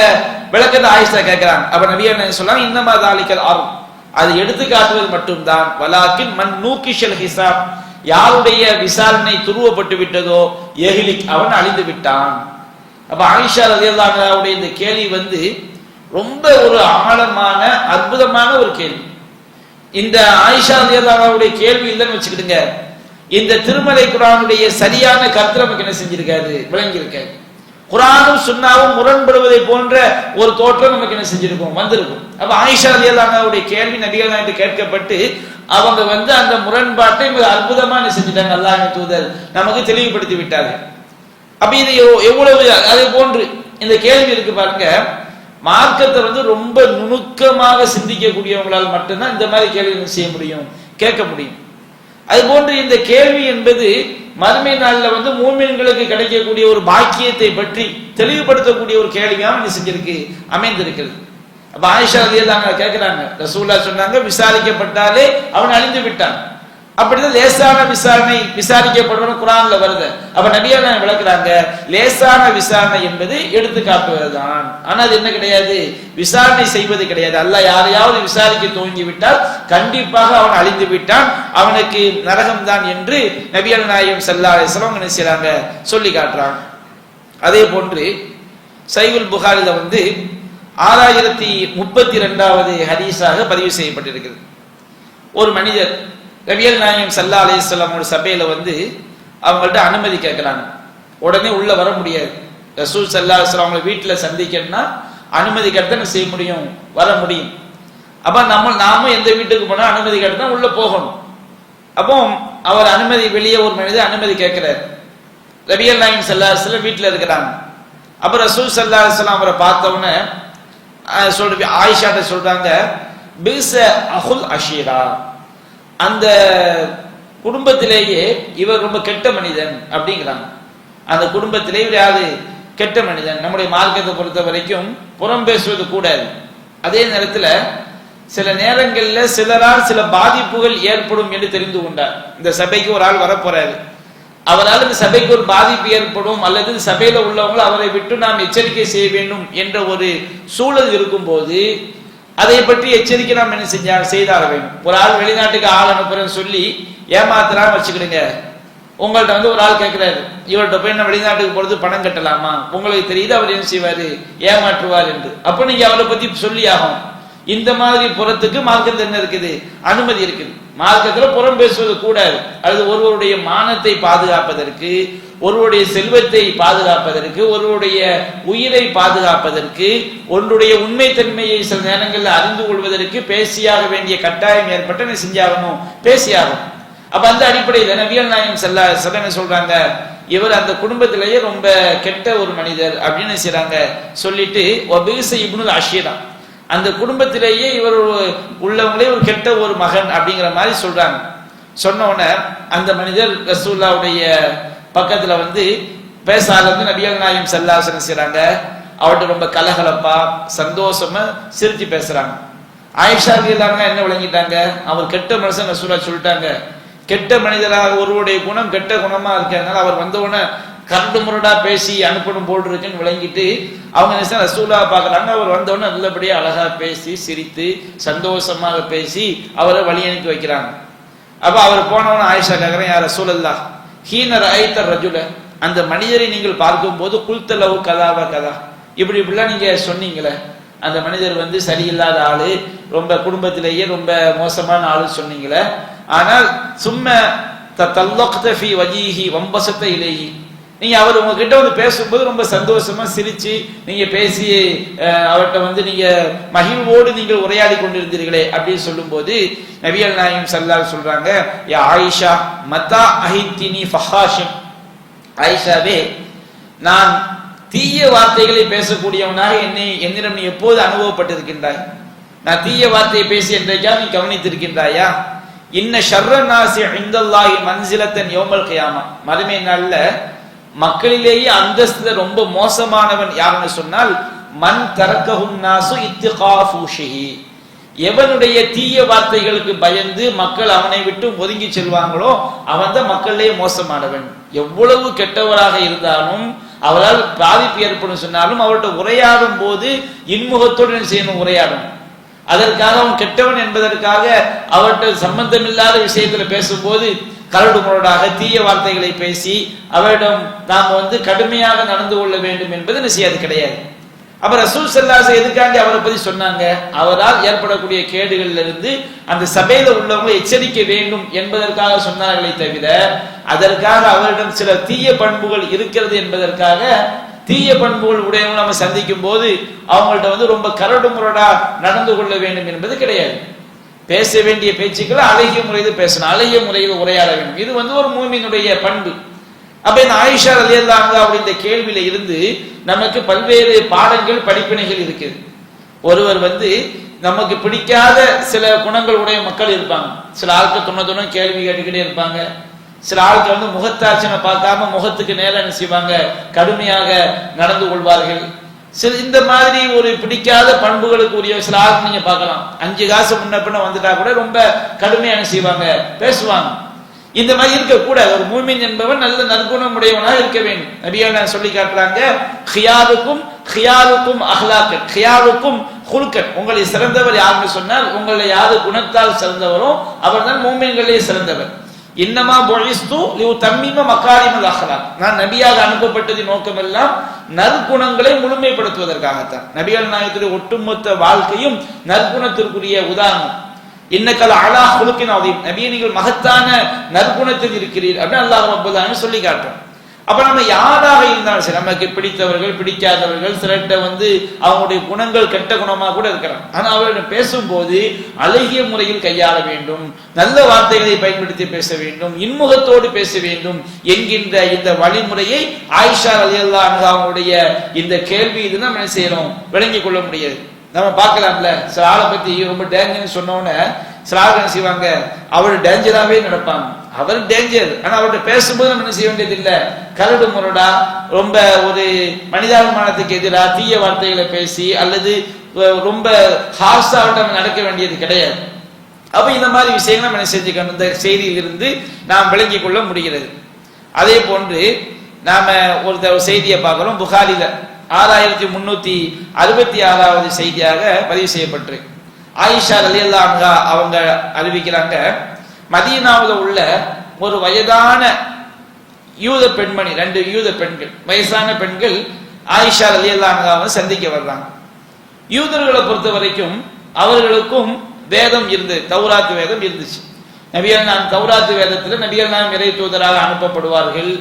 விளக்கத்தை ஆயிஷா கேட்கிறாங்க. அப்ப நபிகள் நாயகம் சொல்றாங்க, இன்னமா தாலிக்கல் அருள், அது எடுத்து காட்டுவது மட்டும்தான். வலாக்கின் மன் நூகிஷல் ஹிசாப், யாருடைய விசாரணை துருவப்பட்டு விட்டதோ எஹ்லிக், அவன் அழிந்து விட்டான். அப்ப ஆயிஷா ரலியல்லாஹு அன்ஹாவுடைய இந்த கேள்வி ரொம்ப ஒரு ஆழமான அற்புதமான ஒரு கேள்வி. இந்த ஆயிஷா ரலியல்லாஹு அன்ஹாவுடைய கேள்வி இல்லைன்னு வச்சுக்கிடுங்க, இந்த திருமலை குர்ஆனுடைய சரியான கருத்து நமக்கு என்ன செஞ்சிருக்காது, விளங்கி இருக்காது. குர்ஆனும் சுன்னாவும் முரண்படுவதை போன்ற ஒரு தோற்றம் நமக்கு என்ன செஞ்சிருக்கும், வந்திருக்கும். அப்ப ஆயிஷா ரலியல்லாஹு அன்ஹாவுடைய கேள்வி நபிகள் நாயகத்துக்கு கேட்கப்பட்டு அவங்க அந்த முரண்பாட்டை மிக அற்புதமா என்ன செஞ்சிட்டாங்க, அல்லாஹ்வின் தூதர் நமக்கு தெளிவுபடுத்தி விட்டார்கள். அப்ப இது எவ்வளவு அதே போன்று இந்த கேள்வி இருக்கு பாருங்க. மார்க்கத்தை ரொம்ப நுணுக்கமாக சிந்திக்கக்கூடியவங்களால் மட்டும்தான் இந்த மாதிரி கேள்வி செய்ய முடியும், கேட்க முடியும். அது போன்று இந்த கேள்வி என்பது மறுமை நாள்ல மூமின்களுக்கு கிடைக்கக்கூடிய ஒரு பாக்கியத்தை பற்றி தெளிவுபடுத்தக்கூடிய ஒரு கேள்வியாக என்ன செஞ்சிருக்கு, அமைந்திருக்கிறது. அப்ப ஆயிஷா ரலியல்லாஹு அன்ஹா கேட்கிறாங்க, ரசூலுல்லாஹ் சொன்னாங்க விசாரிக்கப்பட்டாலே அவன் அழிந்து விட்டான். அப்படிதான் லேசான விசாரணை விசாரிக்கப்படுவது குர்ஆன்ல வருது. அப்ப நபிகள் நாயகம் விளக்குறாங்க, லேசான விசாரணை என்பது எடுத்து காட்டுவதுதான். ஆனா அது என்ன கிடையாது, விசாரணை செய்வது கிடையாது. அல்லாஹ் யாரையாவது விசாரிக்க துவங்கி விட்டால் கண்டிப்பாக அவன் அழிந்து விட்டான், அவனுக்கு நரகம் தான் என்று நபிகள் நாயகம் ஸல்லல்லாஹு அலைஹி வஸல்லம் என்ன செய்றாங்க, சொல்லி காட்டுறாங்க. அதே போன்று சஹீஹுல் புகாரில வந்து 6032வது ஹதீஸாக பதிவு செய்யப்பட்டிருக்கிறது. ஒரு மனிதர் நபிகள் நாயகம் ஸல்லல்லாஹு அலைஹி வஸல்லம் சபையில வந்து அவங்கள்ட்ட அனுமதி கேட்கிறாங்க. உடனே உள்ள வர முடியாது. ரசூல் ஸல்லல்லாஹு அலைஹி வஸல்லம் அவங்களை வீட்டில் சந்திக்கணும்னா அனுமதி கேட்டு என்ன செய்ய முடியும், வர முடியும். அப்ப நாமும் எந்த வீட்டுக்கு போனா அனுமதி கேட்டு தான் உள்ள போகணும். அப்போ அவர் அனுமதி, வெளியே ஒரு மனிதர் அனுமதி கேட்கிறார். நபிகள் நாயகம் ஸல்லல்லாஹு அலைஹி வஸல்லம் வீட்டில் இருக்கிறாங்க. அப்ப ரசூல் ஸல்லல்லாஹு அலைஹி வஸல்லம் அவரை பார்த்தவொடனே ஆயிஷாட்ட சொல்றாங்க, பிஸ அஹுல் அஷீரா, அந்த குடும்பத்திலேயே இவர் ரொம்ப கெட்ட மனிதன் அப்படிங்கிறாங்க. அந்த குடும்பத்திலே இவர் யாரு, கெட்ட மனிதன். நம்முடைய மார்க்கத்தை பொறுத்த வரைக்கும் புறம் பேசுவது கூடாது. அதே நேரத்தில் சில நேரங்களில் சிலரால் சில பாதிப்புகள் ஏற்படும் என்று தெரிந்து கொண்டார். இந்த சபைக்கு ஒரு ஆள் வரப்போறாரு, அவரால் இந்த சபைக்கு ஒரு பாதிப்பு ஏற்படும் அல்லது சபையில உள்ளவங்க அவரை விட்டு நாம் எச்சரிக்கை செய்ய வேண்டும் என்ற ஒரு சூழல் இருக்கும் போது அதை பற்றி எச்சரிக்கை நாம் என்ன செய்தாக வேண்டும். ஒரு ஆள் வெளிநாட்டுக்கு ஆள் அனுப்புறேன்னு சொல்லி ஏமாத்தலாம் வச்சுக்கிடுங்க. உங்கள்ட்ட வந்து ஒரு ஆள் கேட்கிறாரு, இவர்கிட்ட போய் என்ன வெளிநாட்டுக்கு போறது பணம் கட்டலாமா, உங்களுக்கு தெரியுது அவர் என்ன செய்வாரு, ஏமாற்றுவார் என்று. அப்ப நீங்க அவரை பத்தி சொல்லி ஆகும். இந்த மாதிரி புறத்துக்கு மார்க்கத்தில் என்ன இருக்குது, அனுமதி இருக்குது. மார்க்கத்துல புறம் பேசுவது கூடாது. அது ஒருவருடைய மானத்தை பாதுகாப்பதற்கு, ஒருவருடைய செல்வத்தை பாதுகாப்பதற்கு, ஒருவருடைய உயிரை பாதுகாப்பதற்கு, ஒன்றுடைய உண்மைத்தன்மையை சில நேரங்களில் அறிந்து கொள்வதற்கு பேசியாக வேண்டிய கட்டாயம் ஏற்பட்டு என்ன செஞ்சாகணும், பேசியாகும். அப்ப அந்த அடிப்படையில் நபிகள் நாயகம் ஸல்லல்லாஹு அலைஹி வஸல்லம் சொல்றாங்க, இவர் அந்த குடும்பத்திலேயே ரொம்ப கெட்ட ஒரு மனிதர் அப்படின்னு செய்றாங்க. சொல்லிட்டு வபீஸ இப்னுல் அஷீரா, அந்த குடும்பத்திலேயே இவர் உள்ளவங்களே ஒரு கெட்ட ஒரு மகன் அப்படிங்கிற மாதிரி சொல்றாங்க. சொன்ன உடனே அந்த மனிதர் ரசூலுல்லாஹ்வுடைய பக்கத்துல வந்து பேச ஆரம்பித்து நபிகள் நாயகம் ஸல்லல்லாஹு அலைஹி வஸல்லம் செய்றாங்க. அவர்கிட்ட ரொம்ப கலகலப்பா சந்தோஷமா சிரிச்சு பேசுறாங்க. ஆயிஷா ரலியல்லாஹு அன்ஹா என்ன விளங்கிட்டாங்க, அவர் கெட்ட மனுஷன் ரசூலுல்லாஹ் சொல்லிட்டாங்க. கெட்ட மனிதராக ஒருவருடைய குணம் கெட்ட குணமா இருக்கிறதுனால அவர் வந்தவுடனே கரண்டு முரடா பேசி அனுப்பணும் போல் இருக்குன்னு விளங்கிட்டு அவங்க ரசூலுல்லாஹ் பார்க்கறாங்க. அவர் வந்தவுடனே நல்லபடியா அழகா பேசி சிரித்து சந்தோஷமாக பேசி அவரை வழி அனுப்பி வைக்கிறாங்க. அப்ப அவர் போனவன ஆயிஷா கேட்கிறேன், யார் ரசூலுல்லாஹ் ஹீன ரஐத ரஜுல, அந்த மனிதரை நீங்கள் பார்க்கும் போது குல்தலவு கதாவா கதா, இப்படிலாம் நீங்க சொன்னீங்களே, அந்த மனிதர் வந்து சரியில்லாத ஆளு, ரொம்ப குடும்பத்திலேயே ரொம்ப மோசமான ஆளு சொன்னீங்களே, ஆனால் சும்ம தல்லக்த ஃபீ வஜீஹி வம்பஸத இலைஹி, நீங்க அவர் உங்ககிட்ட வந்து பேசும்போது ரொம்ப சந்தோஷமா சிரிச்சு நீங்க பேசி அவர்கிட்ட வந்து நீங்க மகிழ்வோடு நீங்கள் உரையாடி கொண்டிருந்தீர்களே அப்படின்னு சொல்லும் போது நபிகள் நாயகம் ஸல்லல்லாஹு அலைஹி சொல்றாங்க, யா ஆயிஷா மத்தா அஹித்தினி ஃபஹாஷிம், ஆயிஷாவே நான் தீய வார்த்தைகளை பேசக்கூடியவனாக என்னிடம் நீ எப்போது அனுபவப்பட்டிருக்கின்றாய், நான் தீய வார்த்தையை பேசி என்றைக்கா நீ கவனித்திருக்கின்றாயா, இன்ன ஷர்ர நாஸி இன்தல்லாஹி மன்சிலத்தன் யௌமல் கியாமா, மறுமை நாள்ல மக்களிலேயே அந்தஸ்துல ரொம்ப மோசமானவன் யாருன்னு சொன்னால் மன் தரக்கஹுன் நாசு இத்திகாஃபூஷிஹி, எவனுடைய தீய வார்த்தைகளுக்கு பயந்து மக்கள் அவனை விட்டு ஒதுங்கி செல்வாங்களோ அவன் தான் மக்களிலேயே மோசமானவன். எவ்வளவு கெட்டவராக இருந்தாலும் அவரால் பாதிப்பு ஏற்படும் சொன்னாலும் அவர்கிட்ட உரையாடும் போது இன்முகத்தோடு செய்யணும் உரையாடும். அதற்காக அவன் கெட்டவன் என்பதற்காக அவர்கிட்ட சம்பந்தம் இல்லாத விஷயத்துல பேசும்போது கரடு முரடாக தீய வார்த்தைகளை பேசி அவரிடம் நாம் வந்து கடுமையாக நடந்து கொள்ள வேண்டும் என்பது நிச்சயம் கிடையாது. அப்ப ரசூல் ஸல்லல்லாஹு அலைஹி வஸல்லம் எதுக்காண்டி அவரை பத்தி சொன்னாங்க, அவரால் ஏற்படக்கூடிய கேடுகள்ல இருந்து அந்த சபையில உள்ளவங்க எச்சரிக்க வேண்டும் என்பதற்காக சொன்னார்களே தவிர அதற்காக அவரிடம் சில தீய பண்புகள் இருக்கிறது என்பதற்காக தீய பண்புகள் உடையவங்க நம்ம சந்திக்கும் போது அவங்கள்ட்ட வந்து ரொம்ப கரடு முரடா நடந்து கொள்ள வேண்டும் என்பது கிடையாது. பேச வேண்டிய பேச்சுக்களை அழகிய முறையில் பேசணும், அழகிய முறையில் உரையாட வேண்டும். இது வந்து ஒரு மூமினுடைய பண்பு. அப்ப இந்த ஆயிஷா ரலியல்லாஹு அன்ஹா அப்படின்ற கேள்வியில இருந்து நமக்கு பல்வேறு பாடங்கள் படிப்பினைகள் இருக்குது. ஒருவர் வந்து நமக்கு பிடிக்காத சில குணங்கள் உடைய மக்கள் இருப்பாங்க. சில ஆட்கள் துணை கேள்வி கேட்டுக்கிட்டே இருப்பாங்க. சில ஆட்கள் வந்து முகத்தாட்சனை பார்க்காம முகத்துக்கு நேரம் என்ன செய்வாங்க, கடுமையாக நடந்து கொள்வார்கள். இந்த மாதிரி ஒரு பிடிக்காத பண்புகளுக்கு உரிய சில ஆட்கள் நீங்க பார்க்கலாம். 5 காசு முன்ன பின்ன வந்துட்டா கூட ரொம்ப கடுமையா என்ன செய்வாங்க, பேசுவாங்க. இந்த மாதிரி இருக்கக்கூடாது. ஒரு மூமின் என்பவன் நல்ல நற்குணம் உடையவனாக இருக்க வேண்டும். நபிகள் சொல்லி காட்டுறாங்க, ஹியாருக்கும் அஹ்லாக்கன், ஹியாருக்கும் ஹுல்கன், உங்களை சிறந்தவர் யாருன்னு சொன்னால் உங்களை யாரு குணத்தால் சிறந்தவரோ அவர் தான் மூமின்களே சிறந்தவர். இன்னமா புஇஸ்து லியுதம்மிம மகாரிமல் அஹ்லாக், நான் நபியாக அனுப்பப்பட்டதின் நோக்கமெல்லாம் நற்குணங்களை முழுமைப்படுத்துவதற்காகத்தான். நபிகள் நாயகத்துடைய ஒட்டுமொத்த வாழ்க்கையும் நற்குணத்திற்குரிய உதாரணம். இன்னக்கல் அலா குலுக்கின் அதீம், நபியை நீங்கள் மகத்தான நற்குணத்தில் இருக்கிறீர் அப்படின்னு அல்லாஹ் ரப்பல் ஆலமீன் சொல்லி காட்டுறோம். அப்ப நம்ம யாராக இருந்தாலும் சரி, நமக்கு பிடித்தவர்கள் பிடிக்காதவர்கள், சிலர்கிட்ட அவங்களுடைய குணங்கள் கெட்ட குணமா கூட இருக்கிறாங்க. ஆனா அவர்களிடம் பேசும்போது அழகிய முறையில் கையாள வேண்டும், நல்ல வார்த்தைகளை பயன்படுத்தி பேச வேண்டும், இன்முகத்தோடு பேச வேண்டும் என்கின்ற இந்த வழிமுறையை ஆயிஷா ரலியல்லாஹு அன்ஹா அவங்களுடைய இந்த கேள்வி இது நம்ம என்ன செய்யறோம், விளங்கிக் கொள்ள முடியாது. நம்ம பார்க்கலாம்ல, சில ஆளை பத்தி ரொம்ப டேஞ்சர்னு சொன்னோன்னே சில ஆள் என்ன செய்வாங்க, அவர் டேஞ்சராகவே நடப்பாங்க. அவர் டேஞ்சர், ஆனா அவர்கிட்ட பேசும்போது நம்ம என்ன செய்ய வேண்டியது இல்லை, கரடு முரடா ரொம்ப ஒரு மனிதாபிமானத்துக்கு எதிராக தீய வார்த்தைகளை பேசி அல்லது ரொம்ப ஹார்ஸா நம்ம நடக்க வேண்டியது கிடையாது. அப்ப இந்த மாதிரி விஷயங்கள் நம்ம என்ன செஞ்சுக்கணும், இந்த செய்தியிலிருந்து நாம் விளங்கிக் கொள்ள முடிகிறது. அதே போன்று நாம ஒரு செய்தியை பார்க்கிறோம், புகாரில 6366வது செய்தியாக பதிவு செய்யப்பட்டிருக்கு. ஆயிஷா ரலியல்லாஹு அன்ஹா அவங்க அறிவிக்கிறாங்க, மதீனாவுல உள்ள ஒரு வயதான யூத பெண்மணி, 2 யூத பெண்கள், வயசான பெண்கள் ஆயிஷா ரலியல்லாஹு அன்ஹாவை சந்திக்க வர்றாங்க. யூதர்களை பொறுத்த வரைக்கும் அவர்களுக்கும் வேதம் இருந்தது, தௌராத் வேதம் இருந்துச்சு. நபிகள் நாயகம் தௌராத் வேதத்துல நபிகள் நாயகம் இறை தூதராக அனுப்பப்படுவார்கள்,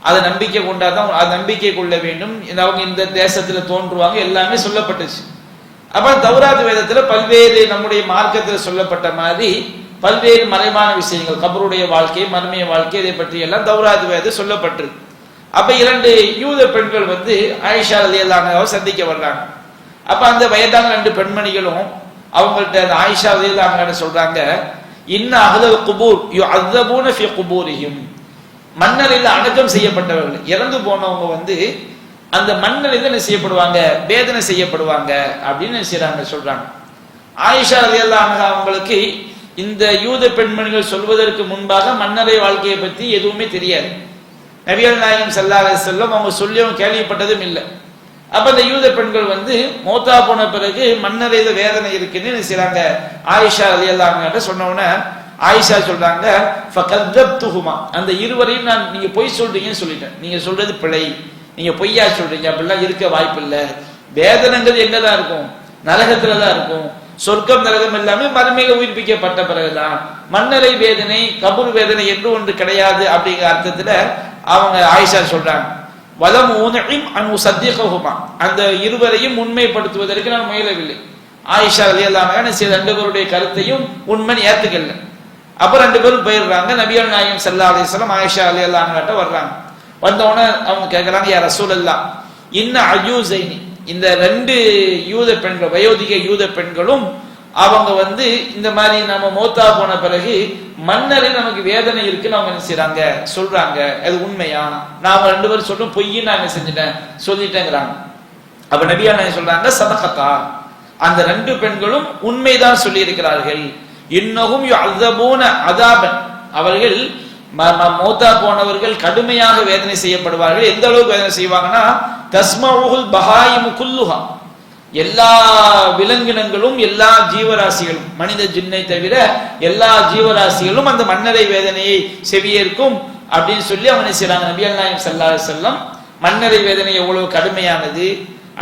அதை நம்பிக்கை கொண்டாதான், அது நம்பிக்கை கொள்ள வேண்டும், அவங்க இந்த தேசத்துல தோன்றுவாங்க, எல்லாமே சொல்லப்பட்டுச்சு. அப்ப தௌராத் வேதத்துல பல்வேறு நம்முடைய மார்க்கத்தில் சொல்லப்பட்ட மாதிரி பல்வேறு மறைவான விஷயங்கள், கபருடைய வாழ்க்கை, மர்மிய வாழ்க்கை, இதை பற்றி எல்லாம் தௌராத் வேதம் சொல்லப்பட்டிருக்கு. அப்ப 2 யூத பெண்கள் ஆயிஷா ரலியல்லாஹு அன்ஹாவை சந்திக்க வர்றாங்க. அப்ப அந்த வயதான 2 பெண்மணிகளும் அவங்கள்ட்ட ஆயிஷா ரலியல்லாஹு அன்ஹா சொல்றாங்க, இன்ன அஹ்லல் குபூர் யுஅذبون ஃபீ குபூரிஹிம், மண்ணறையில் அடக்கம் செய்யப்பட்டவர்கள், இறந்து போனவங்க அந்த மண்ணறையில் என்ன செய்யப்படுவாங்க, வேதனை செய்யப்படுவாங்க அப்படின்னு சொல்றாங்க. ஆயிஷா ரலியல்லாஹு அன்ஹா அவங்களுக்கு இந்த யூத பெண்மணிகள் சொல்வதற்கு முன்பாக மன்னரை வாழ்க்கையை பற்றி எதுவுமே தெரியாது. நபிகள் நாயகம் ஸல்லல்லாஹு அலைஹி வஸல்லம் அவங்க சொல்லியும் கேள்விப்பட்டதும் இல்லை. அப்ப இந்த யூத பெண்கள் மௌத்தா போன பிறகு மன்னரையில வேதனை இருக்குன்னு செய்றாங்க. ஆயிஷா ரலியல்லாஹு அன்ஹா சொன்ன உடனே ஆயிஷா சொல்றாங்க, ஃபகذبتهما, அந்த இருவரையும் நான் நீங்க பொய் சொல்றீங்கன்னு சொல்லிட்டேன், நீங்க சொல்றது பிழை, நீங்க பொய்யா சொல்றீங்க, அப்படிலாம் இருக்க வாய்ப்பு இல்லை. வேதனைங்கிறது எங்கதான் இருக்கும், நரகத்துலதான் இருக்கும். சொர்க்கம் நரகம் எல்லாமே மறுமையில உயிர்ப்பிக்கப்பட்ட பிறகுதான். மன்னரை வேதனை கபூர் வேதனை என்று ஒன்று கிடையாது அப்படிங்கிற அர்த்தத்துல அவங்க ஆயிஷா சொல்றாங்க. வலம் ஊனஇம் அன் உஸத்திகஹுமா, அந்த இருவரையும் உண்மைப்படுத்துவதற்கு நான் முயலவில்லை. ஆயிஷா ரலியல்லாஹு அன்ஹா 2 பேருடைய கருத்தையும் உண்மை ஏத்துக்கல. அப்ப 2 பேரும் போயிடுறாங்க. நபிகள் நாயகம் ஸல்லல்லாஹு அலைஹி வஸல்லம் ஆயிஷா ரலியல்லாஹு அன்ஹா வர்றாங்க. வந்தவொடனே அவங்க கேட்கறாங்க, யா ரசூலல்லாஹ், இன்ன அஜூஸைனி, இந்த 2 யூத பெண்கள், வயோதிக யூத பெண்களும் அவங்க இந்த மாதிரி நம்ம மௌத்தா போன பிறகு மன்னரில் நமக்கு வேதனை இருக்குன்னு அவங்க என்ன செய்றாங்க, சொல்றாங்க. அது உண்மையா? நாம 2 பேரும் சொல்றோம், பொய்ன்னு நான் என்ன செஞ்சுட்டேன், சொல்லிட்டேங்கிறாங்க. அப்ப நபியா நாயகம் சொல்றாங்க, சதகத்தா, அந்த 2 பெண்களும் உண்மைதான் சொல்லி இருக்கிறார்கள். இன்னஹும் யுஅذبون அதாபன், அவர்கள் மௌத்தா போனவர்கள் கடுமையாக வேதனை செய்யப்படுவார்கள். எந்த அளவுக்கு வேதனை செய்வாங்கன்னா, தஸ்மஉல் பஹாயிமு குல்லுஹா, எல்லா விலங்கினங்களும் எல்லா ஜீவராசிகளும், மனித ஜின்னை தவிர எல்லா ஜீவராசிகளும் அந்த மன்னரை வேதனையை செவியேற்கும் அப்படின்னு சொல்லி அவங்க செய்றாங்க. நபிகள் நாயகம் ஸல்லல்லாஹு அலைஹி வஸல்லம் மன்னரை வேதனை எவ்வளவு கடுமையானது,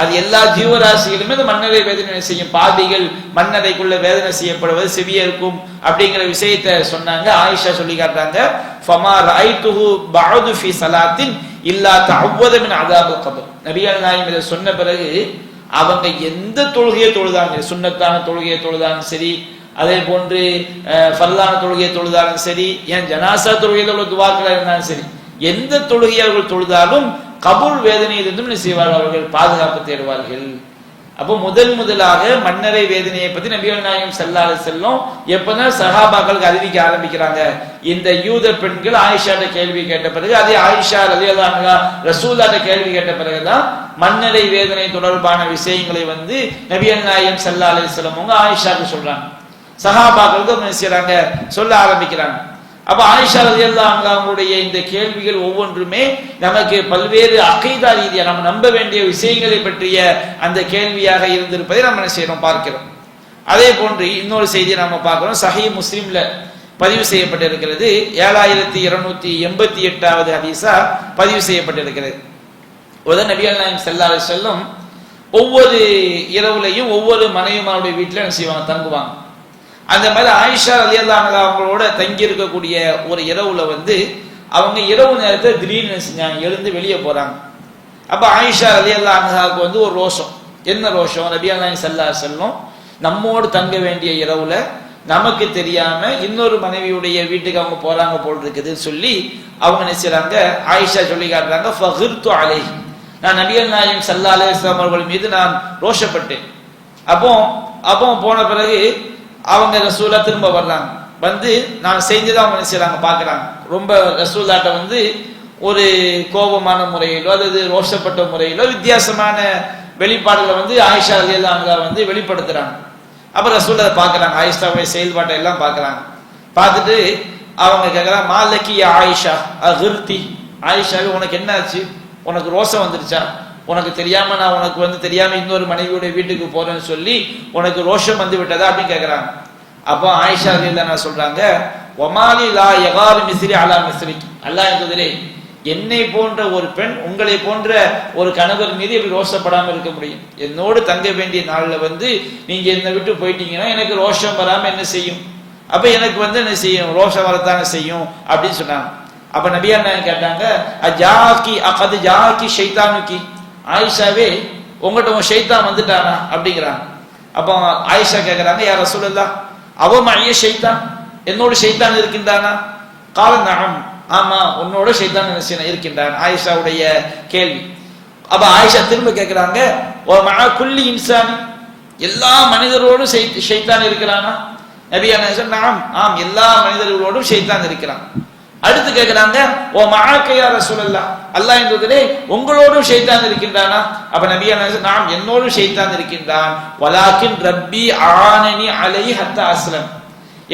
அது எல்லா ஜீவராசிகளுமே அந்த மன்னரை வேதனை செய்யும், பாபிகள் மன்னரைக்குள்ள வேதனை செய்யப்படுவது செவியேற்கும் அப்படிங்கிற விஷயத்தை சொன்னாங்க. ஆயிஷா சொல்லி காட்டுறாங்க, ஃபமா ரஐதுஹு பஅது ஃபீ ஸலாத்தின் இல்லா தஅவ்வத மின் அஸாபில் கபர். நபிகள் நாயகம் இதை சொன்ன பிறகு அவங்க எந்த தொழுகையை தொழுதாங்க, சுன்னத்தான தொழுகையை தொழுதாலும் சரி, அதே போன்று ஃபர்லான தொழுகையை தொழுதாலும் சரி, ஏன் ஜனாசா தொழுகையில் உள்ள துவாக்கள் இருந்தாலும் சரி, எந்த தொழுகையை அவர்கள் தொழுதாலும் கபூல் வேதனையிலிருந்தும் என்ன செய்வார்கள், அவர்கள் பாதுகாப்பு தேடுவார்கள். அப்போ முதலாக மன்னரை வேதனையை பத்தி நபிகள் நாயகம் ஸல்லல்லாஹு அலைஹி வஸல்லம் எப்பதான் சஹாபாக்களுக்கு அறிவிக்க ஆரம்பிக்கிறாங்க. இந்த யூத பெண்கள் ஆயிஷாட்ட கேள்வி கேட்ட பிறகு, அதே ஆயிஷா ரலியல்லாஹு அன்ஹா ரசூலுல்லாஹ்ட்ட கேள்வி கேட்ட பிறகுதான் மன்னரை வேதனை தொடர்பான விஷயங்களை நபிகள் நாயகம் ஸல்லல்லாஹு அலைஹி வஸல்லம் அவங்க ஆயிஷாக்கு சொல்றாங்க. சஹாபாக்களுக்கு என்ன செய்றாங்க, சொல்ல ஆரம்பிக்கிறாங்க. அப்ப ஆயிஷா ரலியல்லாஹு அன்ஹா அவங்களுடைய இந்த கேள்விகள் ஒவ்வொன்றுமே நமக்கு பல்வேறு அகீதா ரீதியா நம்ம நம்ப வேண்டிய விஷயங்களை பற்றிய அந்த கேள்வியாக இருந்திருப்பதை நம்ம என்ன செய்யறோம், பார்க்கிறோம். அதே போன்று இன்னொரு செய்தியை நம்ம பார்க்கிறோம். சஹீஹ் முஸ்லிம்ல பதிவு செய்யப்பட்டிருக்கிறது. 7288வது ஹதீஸா பதிவு செய்யப்பட்டிருக்கிறது. நபிகள் நாயகம் ஸல்லல்லாஹு அலைஹி வஸல்லம் ஒவ்வொரு இரவுலையும் ஒவ்வொரு மனைவிமாருடைய வீட்டில் என்ன செய்வாங்க, தங்குவாங்க. அந்த மாதிரி ஆயிஷா ரலியல்லாஹு அன்ஹா அவங்களோட தங்கி இருக்கக்கூடிய ஒரு இரவுல அவங்க இரவு நேரத்தில் திடீர்னு செஞ்சாங்க, எழுந்து வெளியே போறாங்க. அப்ப ஆயிஷா ரலியல்லாஹு அன்ஹாவுக்கு ஒரு ரோஷம். என்ன ரோஷம்? நபிகள் நாயகம் ஸல்லல்லாஹு அலைஹி வஸல்லம் நம்மோடு தங்க வேண்டிய இரவுல நமக்கு தெரியாம இன்னொரு மனைவியுடைய வீட்டுக்கு அவங்க போறாங்க போல் இருக்குதுன்னு சொல்லி அவங்க நினைச்சாங்க. ஆயிஷா சொல்லி காட்டுறாங்க, ஃபகிர்து அலைஹி, நான் நபிகள் நாயகம் ஸல்லல்லாஹு அலைஹி வஸல்லம் அவர்கள் மீது நான் ரோஷப்பட்டேன். அப்போ போன பிறகு அவங்க ரசூலா திரும்ப வர்றாங்க. நான் செஞ்சதை அவங்க நினைச்சாங்க, பாக்குறாங்க. ரொம்ப ரசூலாட்ட ஒரு கோபமான முறையிலோ அல்லது ரோஷப்பட்ட முறையிலோ வித்தியாசமான வெளிப்பாடுகளை ஆயிஷா ரலியல்லாஹு அன்ஹா வெளிப்படுத்துறாங்க. அப்ப ரசூல் அதை பாக்குறாங்க, ஆயிஷாவுடைய செயல்பாட்டை எல்லாம் பாக்குறாங்க. பார்த்துட்டு அவங்க கேட்கறாங்க, மாலக்கி ஆயிஷா அகிர்தி, ஆயிஷாவே உனக்கு என்ன ஆச்சு, உனக்கு ரோஷம் வந்துருச்சா, உனக்கு தெரியாம நான் உனக்கு தெரியாம இன்னொரு மனைவியுடைய வீட்டுக்கு போறேன்னு சொல்லி உனக்கு ரோஷம் வந்து விட்டதா அப்படின்னு கேட்கறாங்க. அப்போ ஆயிஷா ரலியல்லாஹு அன்ஹா சொல்றாங்க, ஒமாலி லா யகாரு மிஸ்ரி அலா மிஸ்ரிக், அல்லாஹ் என்பதிலே என்னை போன்ற ஒரு பெண் உங்களை போன்ற ஒரு கணவர் மீது எப்படி ரோஷப்படாம இருக்க முடியும்? என்னோடு தங்க வேண்டிய நாள்ல நீங்க என்னை விட்டு போயிட்டீங்கன்னா எனக்கு ரோஷம் வராம என்ன செய்யும்? அப்ப எனக்கு என்ன செய்யும், ரோஷம் வரத்தானே செய்யும் அப்படின்னு சொன்னாங்க. அப்ப நபியா நாயகம் கேட்டாங்க, அஜாக்கி அகது ஜாக்கி ஷைத்தானுக்கி, ஆயிஷாவே உங்கள்கிட்ட உன் ஷைத்தான் வந்துட்டானா அப்படிங்கிறாங்க. அப்போ ஆயிஷா கேட்கறாங்க, யா ரசூலல்லாஹ் அவ மழிய ஷைத்தான், என்னோட ஷைத்தான் இருக்கின்றானா? கால நஅம், ஆமா உன்னோட ஷைத்தான் இருக்கின்றான், ஆயிஷாவுடைய கேள்வி. அப்ப ஆயிஷா திரும்ப கேட்கிறாங்க, ஓ மஅ குல்லி இன்சானி, எல்லா மனிதரோடும் ஷைத்தான் இருக்கிறானா? நபியா நாயகம் நஅம், ஆம் எல்லா மனிதர்களோடும் ஷைத்தான் இருக்கிறான். அடுத்து கேட்கிறாங்க, ஓ மஅக யா ரசூலல்லாஹ், அல்லாஹ் என்பதிலே உங்களோடும் ஷைத்தான் இருக்கின்றானா? அப்ப நபியா நாயகம் நாம் என்னோடும் ஷைத்தான் இருக்கின்றான். வலாக்கின் ரப்பி ஆனனி அலைஹி ஹத்தா அஸ்லம்,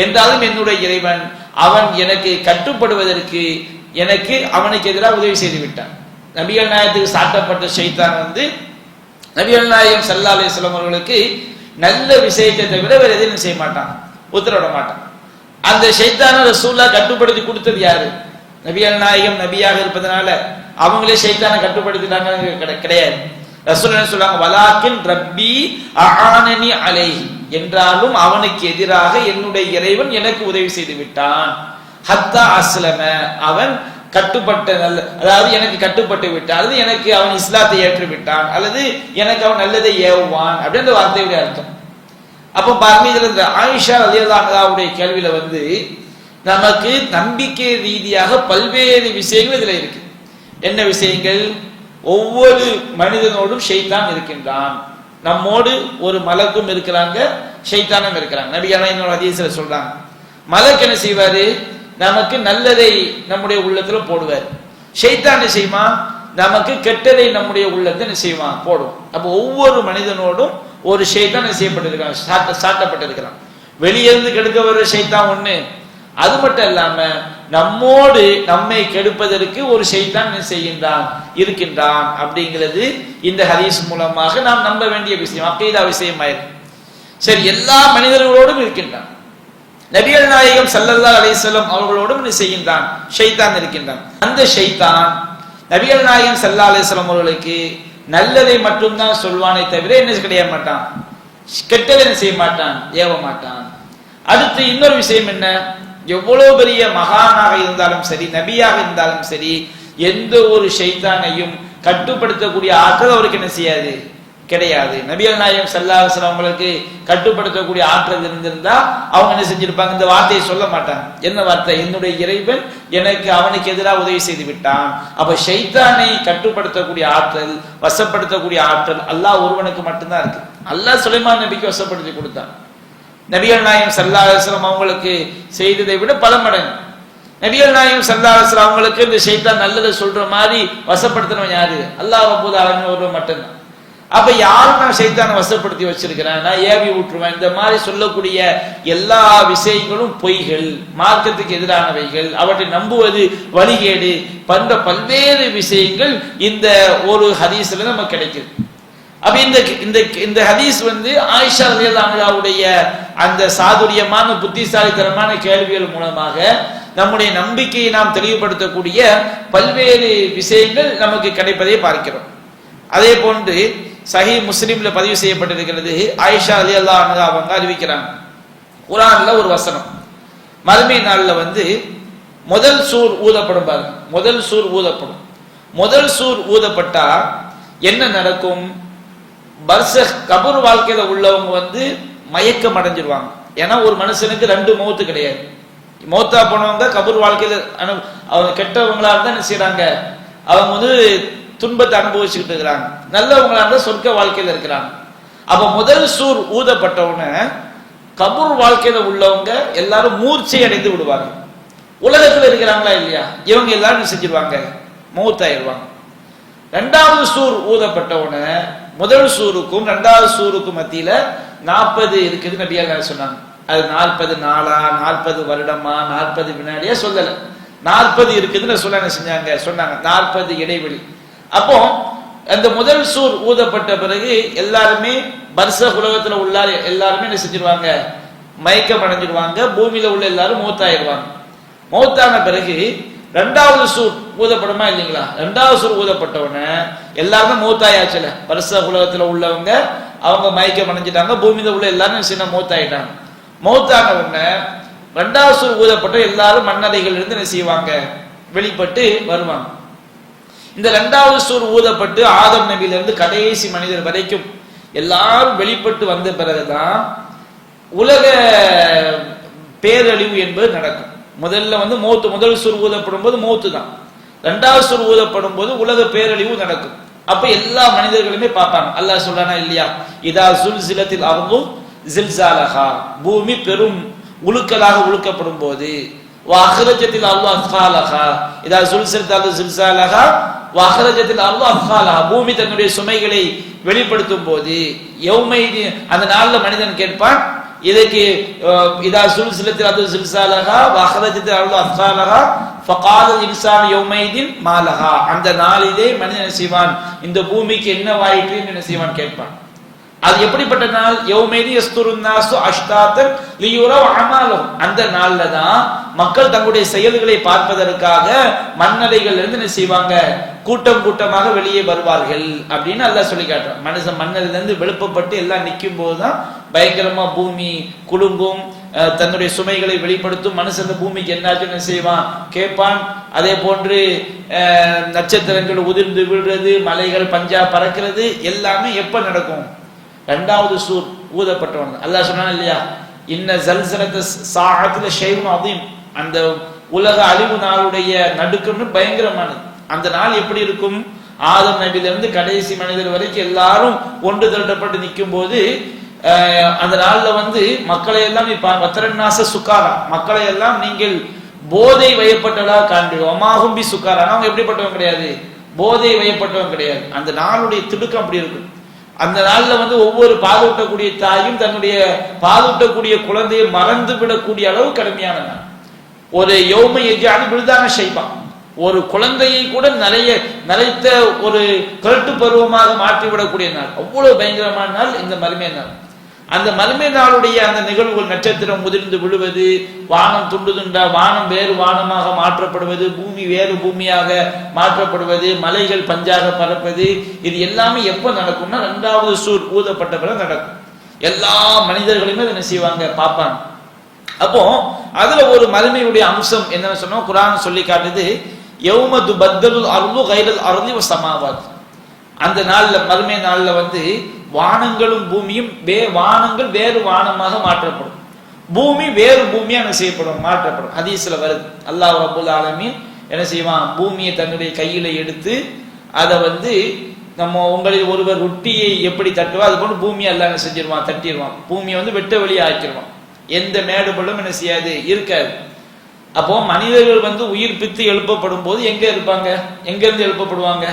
என்றாலும் என்னுடைய இறைவன் அவன் எனக்கு கட்டுப்படுவதற்கு எனக்கு அவனுக்கு எதிராக உதவி செய்து விட்டான். நபிகள் நாயகத்துக்கு சாட்டப்பட்ட ஷைத்தான் நபிகள் நாயகம் ஸல்லல்லாஹு அலைஹி வஸல்லம் அவர்களுக்கு நல்ல விஷயத்தை தவிர வேற எதையும் செய்ய மாட்டான், உத்தரவிட மாட்டான். அந்த ஷைத்தான ரசூலுல்லாஹ் கட்டுப்படுத்தி கொடுத்தது யாரு? நபிகள் நாயகம் நபியாக இருப்பதனால அவங்களே ஷைத்தானை கட்டுப்படுத்திட்டாங்க கிடையாது. ரசூல் என்ன சொல்றாங்க, வலாக்கின் ரப்பி அஆனனி அலைஹி, என்றாலும் அவனுக்கு எதிராக என்னுடைய இறைவன் எனக்கு உதவி செய்து விட்டான். ஹத்தா அஸ்லம, அவன் கட்டுப்பட்ட அதாவது எனக்கு கட்டுப்பட்டு விட்டான், அல்லது எனக்கு அவன் இஸ்லாத்தை ஏற்று விட்டான், அல்லது எனக்கு அவன் நல்லதை ஏவுவான் அப்படின்ற வார்த்தையுடைய அர்த்தம். அப்போ பாருங்க, இதுல இந்த ஆயிஷா ரலியல்லாஹு அன்ஹாவுடைய கேள்வியில நமக்கு நம்பிக்கை ரீதியாக பல்வேறு விஷயங்கள் இதுல இருக்கு. என்ன விஷயங்கள்? ஒவ்வொரு மனிதனோடும் ஷைத்தான் இருக்கின்றான், நம்மோடு ஒரு மலக்கும் இருக்கிறாங்க, ஷைத்தானும் இருக்கிறாங்க. நபிகள் இன்னொரு ஹதீஸ்ல சொல்றாங்க, மலக் என்ன செய்வாரு, நமக்கு நல்லதை நம்முடைய உள்ளத்துல போடுவார், ஷைத்தான் செய்யுமா, நமக்கு கெட்டதை நம்முடைய உள்ளத்தை என்ன செய்வான், போடும். அப்போ ஒவ்வொரு மனிதனோடும் ஒரு ஷைத்தான் செய்யப்பட்டிருக்கான், சாட்டப்பட்டிருக்கிறான். வெளியிருந்து கெடுக்க வர ஷைத்தான் ஒண்ணு, அது மட்டும் இல்லாம நம்மோடு நம்மை கெடுப்பதற்கு ஒரு ஷைத்தான் செய்கின்றான், இருக்கின்றான் அப்படிங்கிறது இந்த ஹதீஸ் மூலமாக நாம் நம்ப வேண்டிய விஷயம், அக்கீதா விஷயம் ஆயிருக்கு. சரி, எல்லா மனிதர்களோடும் இருக்கின்றான். நபிகள் நாயகம் ஸல்லல்லாஹு அலைஹி வஸல்லம் அவர்களோடும் செய்கின்றான், ஷைத்தான் இருக்கின்றான். அந்த ஷைத்தான் நபிகள் நாயகம் ஸல்லல்லாஹு அலைஹி வஸல்லம் அவர்களுக்கு நல்லதை மட்டும்தான் சொல்வானே தவிர என்ன கிடையாது மாட்டான், கெட்டதை செய்ய மாட்டான், ஏவ மாட்டான். அடுத்து இன்னொரு விஷயம் என்ன, எவ்வளவு பெரிய மகானாக இருந்தாலும் சரி, நபியாக இருந்தாலும் சரி, எந்த ஒரு ஷைத்தானையும் கட்டுப்படுத்தக்கூடிய ஆற்றல் அவருக்கு என்ன செய்யாது, கிடையாது. நபிகள் நாயகம் ஸல்லல்லாஹு அலைஹி வஸல்லம் அவங்களுக்கு கட்டுப்படுத்தக்கூடிய ஆற்றல் இருந்திருந்தா அவங்க என்ன செஞ்சிருப்பாங்க, இந்த வார்த்தையை சொல்ல மாட்டாங்க. என்ன வார்த்தை? என்னுடைய இறைவன் எனக்கு அவனுக்கு எதிராக உதவி செய்து விட்டான். அப்ப ஷைத்தானை கட்டுப்படுத்தக்கூடிய ஆற்றல், வசப்படுத்தக்கூடிய ஆற்றல் அல்லாஹ் ஒருவனுக்கு மட்டும்தான் இருக்கு. அல்லாஹ் சுலைமான் நபிக்கு வசப்படுத்தி கொடுத்தான். நபிகள் நாயகம் ஸல்லல்லாஹு அலைஹி வஸல்லம் அவங்களுக்கு செய்ததை விட பல மடங்கு. நபிகள் நாயகம் ஸல்லல்லாஹு அலைஹி வஸல்லம் அவங்களுக்கு இந்த ஷைத்தான் நல்லதை சொல்ற மாதிரி வசப்படுத்தினவன் யாரு? அல்லாஹ் ரப்பல் ஆலமீன் ஒருவன் மட்டும்தான். அப்ப யாரும் நான் ஷைத்தானை வசப்படுத்தி வச்சிருக்கிறேன், நான் ஏவி விட்டுருவேன், இந்த மாதிரி சொல்லக்கூடிய எல்லா விஷயங்களும் பொய்கள், மார்க்கத்துக்கு எதிரானவைகள், அவற்றை நம்புவது வழிகேடு பண்ற பல்வேறு விஷயங்கள் இந்த ஒரு ஹதீஸ்ல நமக்கு கிடைக்குது. அப்ப இந்த ஹதீஸ் வந்து ஆயிஷா ரலியல்லாஹு அன்ஹாவுடைய அந்த சாதுரியமான புத்திசாலித்தனமான கேள்விகள் மூலமாக நம்முடைய நம்பிக்கையை நாம் தெளிவுபடுத்தக்கூடிய பல்வேறு விஷயங்கள் நமக்கு கிடைப்பதை பார்க்கிறோம். அதே போன்று சஹீஹ் முஸ்லிம்ல பதிவு செய்யப்பட்டிருக்கிறது, ஆயிஷா ரலியல்லாஹு அன்ஹா அவங்க அறிவிக்கிறாங்க, குர்ஆன்ல ஒரு வசனம், மறுமை நாள்ல வந்து முதல் சூர் ஊதப்படும் பாருங்க, முதல் சூர் ஊதப்படும். முதல் சூர் ஊதப்பட்டா என்ன நடக்கும்? பர்சக் கபர் வாழ்க்கையில உள்ளவங்க வந்து மயக்கம் அடைஞ்சிருவாங்க. ஏன்னா ஒரு மனுஷனுக்கு ரெண்டு மௌத்து கிடையாது. மௌத்தா போனவங்க கபர் வாழ்க்கையில அவங்க கெட்டவங்களா இருந்தா என்ன செய்யறாங்க, அவங்க வந்து துன்பத்தை அனுபவிச்சுக்கிட்டு இருக்கிறாங்க. நல்லவங்களா இருந்தா சொர்க்க வாழ்க்கையில இருக்கிறாங்க. அப்ப முதல் சூர் ஊதப்பட்டவுடனே கபர் வாழ்க்கையில உள்ளவங்க எல்லாரும் மூர்ச்சை அடைந்து விடுவாங்க. உலகத்துல இருக்கிறாங்களா இல்லையா, இவங்க எல்லாரும் செஞ்சிருவாங்க, மௌத்தாயிருவாங்க. ரெண்டாவது சூர் ஊதப்பட்டவுடனே முதல் சூருக்கும் ரெண்டாவது சூருக்கும் மத்தியில 40 இருக்குது நபியாக சொன்னாங்க. அது 40 நாளா 40 வருடமா 40 வினாடியா சொல்லல, 40 இருக்குதுன்னு சொல்ல என்ன செஞ்சாங்க சொன்னாங்க, 40 இடைவெளி. அப்போ அந்த முதல் சூர் ஊதப்பட்ட பிறகு எல்லாருமே பர்சக் உலகத்துல உள்ள எல்லாருமே என்ன செஞ்சிருவாங்க, மயக்கம் அடைஞ்சிடுவாங்க. பூமியில உள்ள எல்லாரும் மௌத்தாயிருவாங்க. மௌத்தான பிறகு ரெண்டாவது சூர் ஊதப்படுமா இல்லைங்களா? ரெண்டாவது சூர் ஊதப்பட்ட உடனே எல்லாருமே மௌத்தாயாச்சுல, பர்சக் உலகத்துல உள்ளவங்க அவங்க மயக்கம் அடைஞ்சிட்டாங்க, பூமியில உள்ள எல்லாரும் சின்ன மௌத்தாயிட்டாங்க. மௌத்தான உடனே ரெண்டாவது சூர் ஊதப்பட்ட எல்லாரும் மண்ணறைகள் இருந்து என்ன செய்வாங்க, வெளிப்பட்டு வருவாங்க. இந்த ரெண்டாவது சூர் ஊதப்பட்டு ஆதம் நபியில இருந்து கடைசி மனிதர் வரைக்கும் எல்லாரும் வெளிப்பட்டு வந்த பிறகுதான் உலக பேரழிவு என்பது நடக்கும். முதல்ல வந்து மௌத்து, முதல் சூர் ஊதப்படும் போது மௌத்து தான். ரெண்டாவது சூர் ஊதப்படும் போது உலக பேரழிவு நடக்கும். அப்ப எல்லா மனிதர்களுமே பார்ப்பாங்க. அல்லாஹ் சொல்றானா இல்லையா, இதா சுல்சிலத்தில் அர்து ஜில்சாலஹா, பூமி பெரும் உலுக்கலாக உலுக்கப்படும் போது, வஅக்ரஜத்தில் அல்லாஹ் அஸ்காலஹா, இதா சுல்சிலத்தில் அர்து ஜில்சாலஹா வஅக்ரஜத்தில் அல்லாஹ் அஸ்காலஹா, பூமி தன்னுடைய சுமைகளை வெளிப்படுத்தும் போது, யௌமைதி அந்த நாள்ல மனிதன் கேட்பான், இதுக்கு இதா சுல்சிலத்தில் அர்து ஜில்சாலஹா வஅக்ரஜத்தில் அல்லாஹ் அஸ்காலஹா ஃபகாலல் இன்சானு யௌமைதின் மாலஹா, அந்த நாளிலே மனிதன் செய்வான், இந்த பூமிக்கு என்ன வாயிற்று என்று செய்வான் கேட்பான். அது எப்படிப்பட்ட நாள்? யௌமைதி யஸ்துருன் நாசு அஷ்தாத்தன் லியுரவ் அமாலஹும், அந்த நாள்ல தான் மக்கள் தங்களுடைய செயல்களை பார்ப்பதற்காக மண்ணறைகள் இருந்து என்ன செய்வாங்க, கூட்டம் கூட்டமாக வெளியே வருவார்கள் அப்படின்னு அல்லாஹ் சொல்லி காட்டுறான். மனுஷன் மண்ணறையில இருந்து விழுப்பப்பட்டு எல்லாம் நிற்கும் போதுதான் பயங்கரமா பூமி குலுங்கும், தன்னுடைய சுமைகளை வெளிப்படுத்தும். மனுஷன் அந்த பூமிக்கு என்னாச்சுன்னு செய்வான் கேட்பான். அதே போன்று நட்சத்திரங்கள் உதிர்ந்து விழுறது, மலைகள் பஞ்சா பறக்கிறது, எல்லாமே எப்ப நடக்கும்? ரெண்டாவது சூர் ஊதப்பட்டவன். அல்லாஹ் சொன்னான் இல்லையா, இன்ன ஜல்சலத சாஅத்துல ஷைஉன் அதீம், அந்த உலக அழிவு நாளுடைய நடுக்கம்னு பயங்கரமானது. அந்த நாள் எப்படி இருக்கும்? ஆதம் நபியில இருந்து கடைசி மனிதர் வரைக்கும் எல்லாரும் ஒன்று திரட்டப்பட்டு நிற்கும் போது அந்த நாள்ல வந்து மக்களை எல்லாம் வத்தரநாச சுக்காரா, மக்களை எல்லாம் நீங்கள் போதை வயப்பட்டதா காண்பீர்கள். ஒமாகும்பி சுக்காரா, அவங்க எப்படிப்பட்டவங்க கிடையாது, போதை வயப்பட்டவங்க கிடையாது. அந்த நாளுடைய திடுக்கம் அப்படி இருக்கும். அந்த நாள்ல வந்து ஒவ்வொரு பாலூட்டக்கூடிய தாயும் தன்னுடைய பாலூட்டக்கூடிய குழந்தையை மறந்து விடக்கூடிய அளவு கடுமையான நாள். ஒரு யௌமை எஜ்ஜாலு விழுதான ஷைபா, ஒரு குழந்தையை கூட நரைத்த ஒரு கருட்டு பருவமாக மாற்றிவிடக்கூடிய நாள். அவ்வளவு பயங்கரமான நாள் இந்த மறுமை நாள். அந்த மறுமை நாளுடைய அந்த நிகழ்வுகள், நட்சத்திரம் முதிர்ந்து விழுவது, வானம் துண்டு துண்டா வானம் வேறு வானமாக மாற்றப்படுவது, பூமி வேறு பூமியாக மாற்றப்படுவது, மலைகள் பஞ்சாக பறப்பது, இது எல்லாமே எப்ப நடக்கும்னா ரெண்டாவது சூர் ஊதப்பட்ட பிறகு நடக்கும். எல்லா மனிதர்களுமே என்ன செய்வாங்க, பார்ப்பாங்க. அப்போ அதுல ஒரு மறுமையுடைய அம்சம் என்னன்னு சொன்னா குர்ஆன் சொல்லி காட்டுது, யௌம துபத்தலுல் அர்து கைரல் அர்தி வ ஸமாவாத், அந்த நாள்ல மறுமை நாள்ல வந்து வானங்களும் பூமியும் வானங்கள் வேறு வானமாக மாற்றப்படும், பூமி வேறு பூமியா என்ன செய்யப்படும், மாற்றப்படும். ஹதீஸ்ல வருது, அல்லாஹ் ரப்பல் ஆலமீன் என்ன செய்வான், பூமியை தன்னுடைய கையில எடுத்து அதை வந்து நம்ம உங்களில் ஒருவர் ரொட்டியை எப்படி தட்டுவா அது போல பூமியை எல்லாம் என்ன செஞ்சிருவான், தட்டிடுவான். பூமியை வந்து வெட்ட வெளியே ஆக்கிடுவான். எந்த மேடுபடும் என்ன செய்யாது, இருக்காது. அப்போ மனிதர்கள் வந்து உயிர் பித்து எழுப்பப்படும் போது எங்க இருப்பாங்க, எங்க இருந்து எழுப்பப்படுவாங்க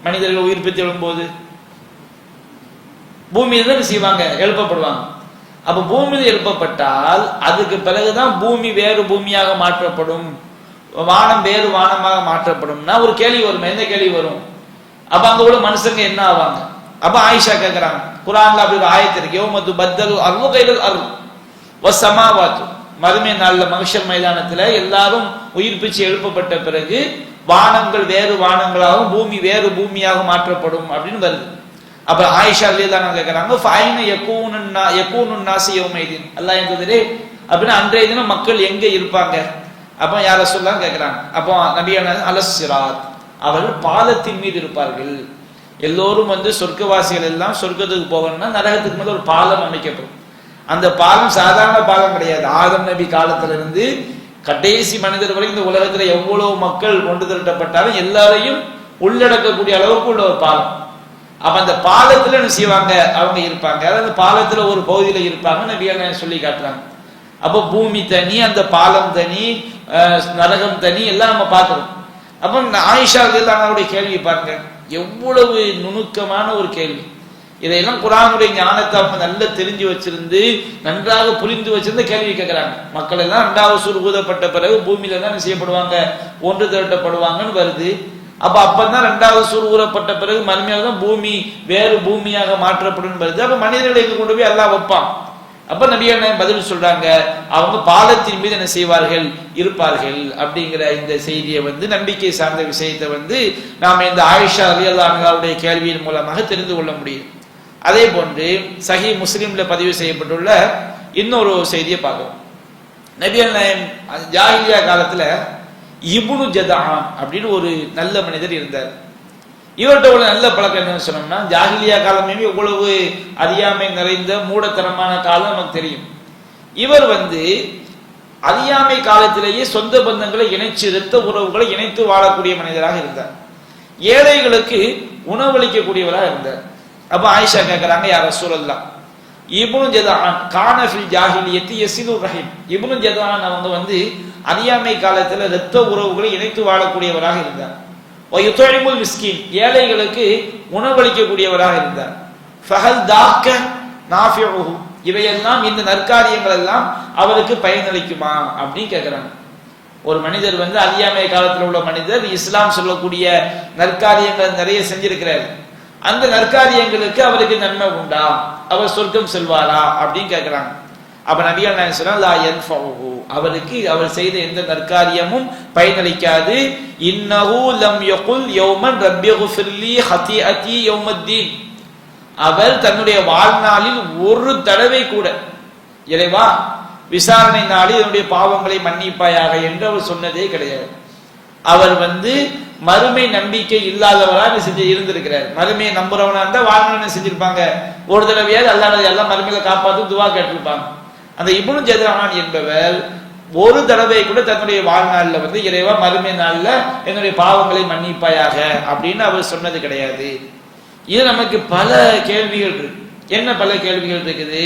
மனிதர்கள்? உயிர் பித்து எழும்போது பூமியில தான் செய்வாங்க, எழுப்பப்படுவாங்க. அப்ப பூமியில் எழுப்பப்பட்டால் அதுக்கு பிறகுதான் பூமி வேறு பூமியாக மாற்றப்படும், வானம் வேறு வானமாக மாற்றப்படும்னா ஒரு கேள்வி வரும். எந்த கேள்வி வரும்? அப்ப அங்க உள்ள மனுஷங்க என்ன ஆவாங்க? அப்ப ஆயிஷா கேட்கிறாங்க, குர்ஆன்ல அப்படி ஒரு ஆயத்து இருக்கு, யௌமது பத்தலு அர்து கைரல் அர்து வஸ்ஸமாவாத்து, மறுமை நாள்ல மஹ்ஷர் மைதானத்துல எல்லாரும் உயிர் பிச்சு எழுப்பப்பட்ட பிறகு வானங்கள் வேறு வானங்களாகவும் பூமி வேறு பூமியாக மாற்றப்படும் அப்படின்னு வருது. அப்ப ஆயிஷா ரலியல்லாஹு அன்ஹா கேக்குறாங்க, ஃபைன யகூனுன் நாஸி யௌமைதின், அல்லாஹ் என்பதே அப்படின்னா அன்றைய தினம் மக்கள் எங்க இருப்பாங்க? அப்ப யார் ரசூலுல்லாஹ் கேக்குறாங்க. அப்போ நபியான அலஸ்ஸிராத், அவர்கள் பாலத்தின் மீது இருப்பார்கள். எல்லோரும் சொர்க்கவாசிகள் எல்லாம் சொர்க்கத்துக்கு போகணும்னா நரகத்துக்கு மேல ஒரு பாலம் அமைக்கப்படும். அந்த பாலம் சாதாரண பாலம் கிடையாது. ஆதம் நபி காலத்திலிருந்து கடைசி மனிதர் வரை இந்த உலகத்துல எவ்வளவு மக்கள் ஒன்று திரட்டப்பட்டாலும் எல்லாரையும் உள்ளடக்கக்கூடிய அளவுக்கு உள்ள ஒரு பாலம். அப்ப அந்த பாலத்துல என்ன செய்வாங்க, அவங்க இருப்பாங்க. அதாவது பாலத்துல ஒரு பகுதியில இருப்பாங்க நபியான சொல்லி காட்டுறாங்க. அப்ப பூமி தனி, அந்த பாலம் தனி, நரகம் தனி, எல்லாம் நம்ம பார்க்கிறோம். அப்ப ஆயிஷா ரலியல்லாஹு கேள்வி பாருங்க, எவ்வளவு நுணுக்கமான ஒரு கேள்வி. இதையெல்லாம் குர்ஆனுடைய ஞானத்தை அவங்க நல்லா தெரிஞ்சு வச்சிருந்து நன்றாக புரிந்து வச்சிருந்த கேள்வி கேட்கிறாங்க. மக்கள் எல்லாம் இரண்டாவது சூர் ஊதப்பட்ட பிறகு பூமியில தான் செய்யப்படுவாங்க, ஒன்று திரட்டப்படுவாங்கன்னு வருது. அப்பதான் இரண்டாவது சூர் ஊறப்பட்ட பிறகு மறுமையாக தான் பூமி வேறு பூமியாக மாற்றப்படும் வருது. அப்ப மனிதர்களை கொண்டு போய் அல்லாஹ் வைப்பான். அப்ப நபியான பதில் சொல்றாங்க, அவங்க பாலத்தின் மீது என்ன செய்வார்கள், இருப்பார்கள். அப்படிங்கிற இந்த செய்தியை நம்பிக்கை சார்ந்த விஷயத்தை நாம இந்த ஆயிஷா ரலியல்லாஹு அன்ஹாவுடைய கேள்வியின் மூலமாக தெரிந்து கொள்ள முடியும். அதே போன்று சஹீ முஸ்லிம்ல பதிவு செய்யப்பட்டுள்ள இன்னொரு செய்தியை பார்க்கிறோம். நபிகள் நாயகம் ஜாஹிலியா காலத்துல இப்னு ஜதான் அப்படின்னு ஒரு நல்ல மனிதர் இருந்தார். இவர்கிட்ட ஒரு நல்ல பழக்கம் என்னன்னு சொன்னோம்னா, ஜாஹிலியா காலமே எவ்வளவு அறியாமை நிறைந்த மூடத்தனமான காலம் நமக்கு தெரியும். இவர் அறியாமை காலத்திலேயே சொந்த பந்தங்களை இணைச்சு, இரத்த உறவுகளை இணைத்து வாழக்கூடிய மனிதராக இருந்தார். ஏழைகளுக்கு உணவளிக்கக்கூடியவராக இருந்தார். அப்ப ஆயிஷா கேட்கிறாங்க, யா ரசூலல்லாஹ், இப்னு ஜதான் கான ஃபில் ஜாஹிலியத்தி யஸிலுர் ரஹீம். இப்னு ஜதான் அவங்க அறியாமை காலத்துல இரத்த உறவுகளை இணைத்து வாழக்கூடியவராக இருந்தார். வயுதுஇமுல் மிஸ்கின், ஏழைகளுக்கு உணவளிக்கக்கூடியவராக இருந்தார். ஃபஹல் தாக்க நாஃபிஉஹு, இவையெல்லாம் இந்த நற்காரியங்கள் எல்லாம் அவருக்கு பயனளிக்குமா அப்படின்னு கேட்கிறாங்க. ஒரு மனிதர் அறியாமை காலத்தில் உள்ள மனிதர் இஸ்லாம் சொல்லக்கூடிய நற்காரியங்கள் நிறைய செஞ்சிருக்கிறார். அந்த நற்காரியங்களுக்கு அவருக்கு நன்மை உண்டா, அவர் சொர்க்கம் செல்வாரா அப்படின்னு கேட்கிறாங்க. அப்ப நபிகள் நாயகம் சொன்னாங்க, லா யன்ஃபஉஹு, அவருக்கு அவர் செய்த எந்த நற்காரியமும் பயனளிக்காது. இன்னஹு லம் யகுல் யௌமன் ரப்பிக்ஃபிர்லி ஹதீஅதி யௌமத்தீன், அவர் தன்னுடைய வாழ்நாளில் ஒரு தடவை கூட இறைவா விசாரணை நாளில் என்னுடைய பாவங்களை மன்னிப்பாயாக என்று அவர் சொன்னதே கிடையாது. அவர் மறுமை நம்பிக்கை இல்லாதவராக இருந்திருக்கிறார். மறுமையை நம்புறவனா இருந்தா வாழ்நாள் செஞ்சிருப்பாங்க, ஒரு தடவையாவது அல்லாஹ் எல்லாம் மறுமையில காப்பாத்து துவா கேட்டிருப்பாங்க. அந்த இப்னு ஜதான் என்பவர் ஒரு தடவை கூட தன்னுடைய வாழ்நாள்ல இறைவா மறுமை நாள்ல என்னுடைய பாவங்களை மன்னிப்பாயாக அப்படின்னு அவர் சொன்னது கிடையாது. இது நமக்கு பல கேள்விகள் இருக்கு. என்ன பல கேள்விகள் இருக்குது?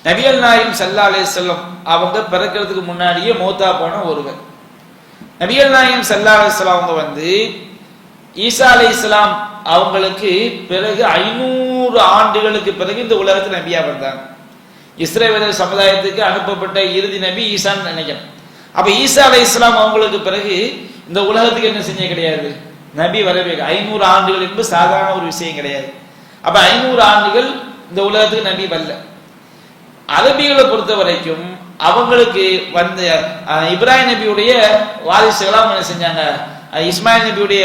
நபிகள் நாயகம் ஸல்லல்லாஹு அலைஹி வஸல்லம் அவங்க பிறக்கிறதுக்கு முன்னாடியே மௌத்தா போன ஒருவர். நபிகள் நாயகம் ஸல்லல்லாஹு அலைஹி வஸல்லம் அவங்க ஈசா அலைஹிஸ்ஸலாம் அவங்களுக்கு பிறகு 500 ஆண்டுகளுக்கு பிறகு இந்த உலகத்தில் நபியா வந்தாங்க. இஸ்ரவேலர் சமுதாயத்துக்கு அனுப்பப்பட்ட இறுதி நபி ஈசான்னு நினைக்கிறேன். அப்ப ஈசா அலைஹிஸ்ஸலாம் அவங்களுக்கு பிறகு இந்த உலகத்துக்கு என்ன செஞ்ச கிடையாது, நபி வரவே. 500 ஆண்டுகள் என்பது சாதாரண ஒரு விஷயம் கிடையாது. அப்ப 500 ஆண்டுகள் இந்த உலகத்துக்கு நபி வரல. அரபிகளை பொறுத்த வரைக்கும் அவங்களுக்கு இப்ராஹிம் நபியுடைய வாரிசுகளாக என்ன செஞ்சாங்க, இஸ்மாயில் நபியுடைய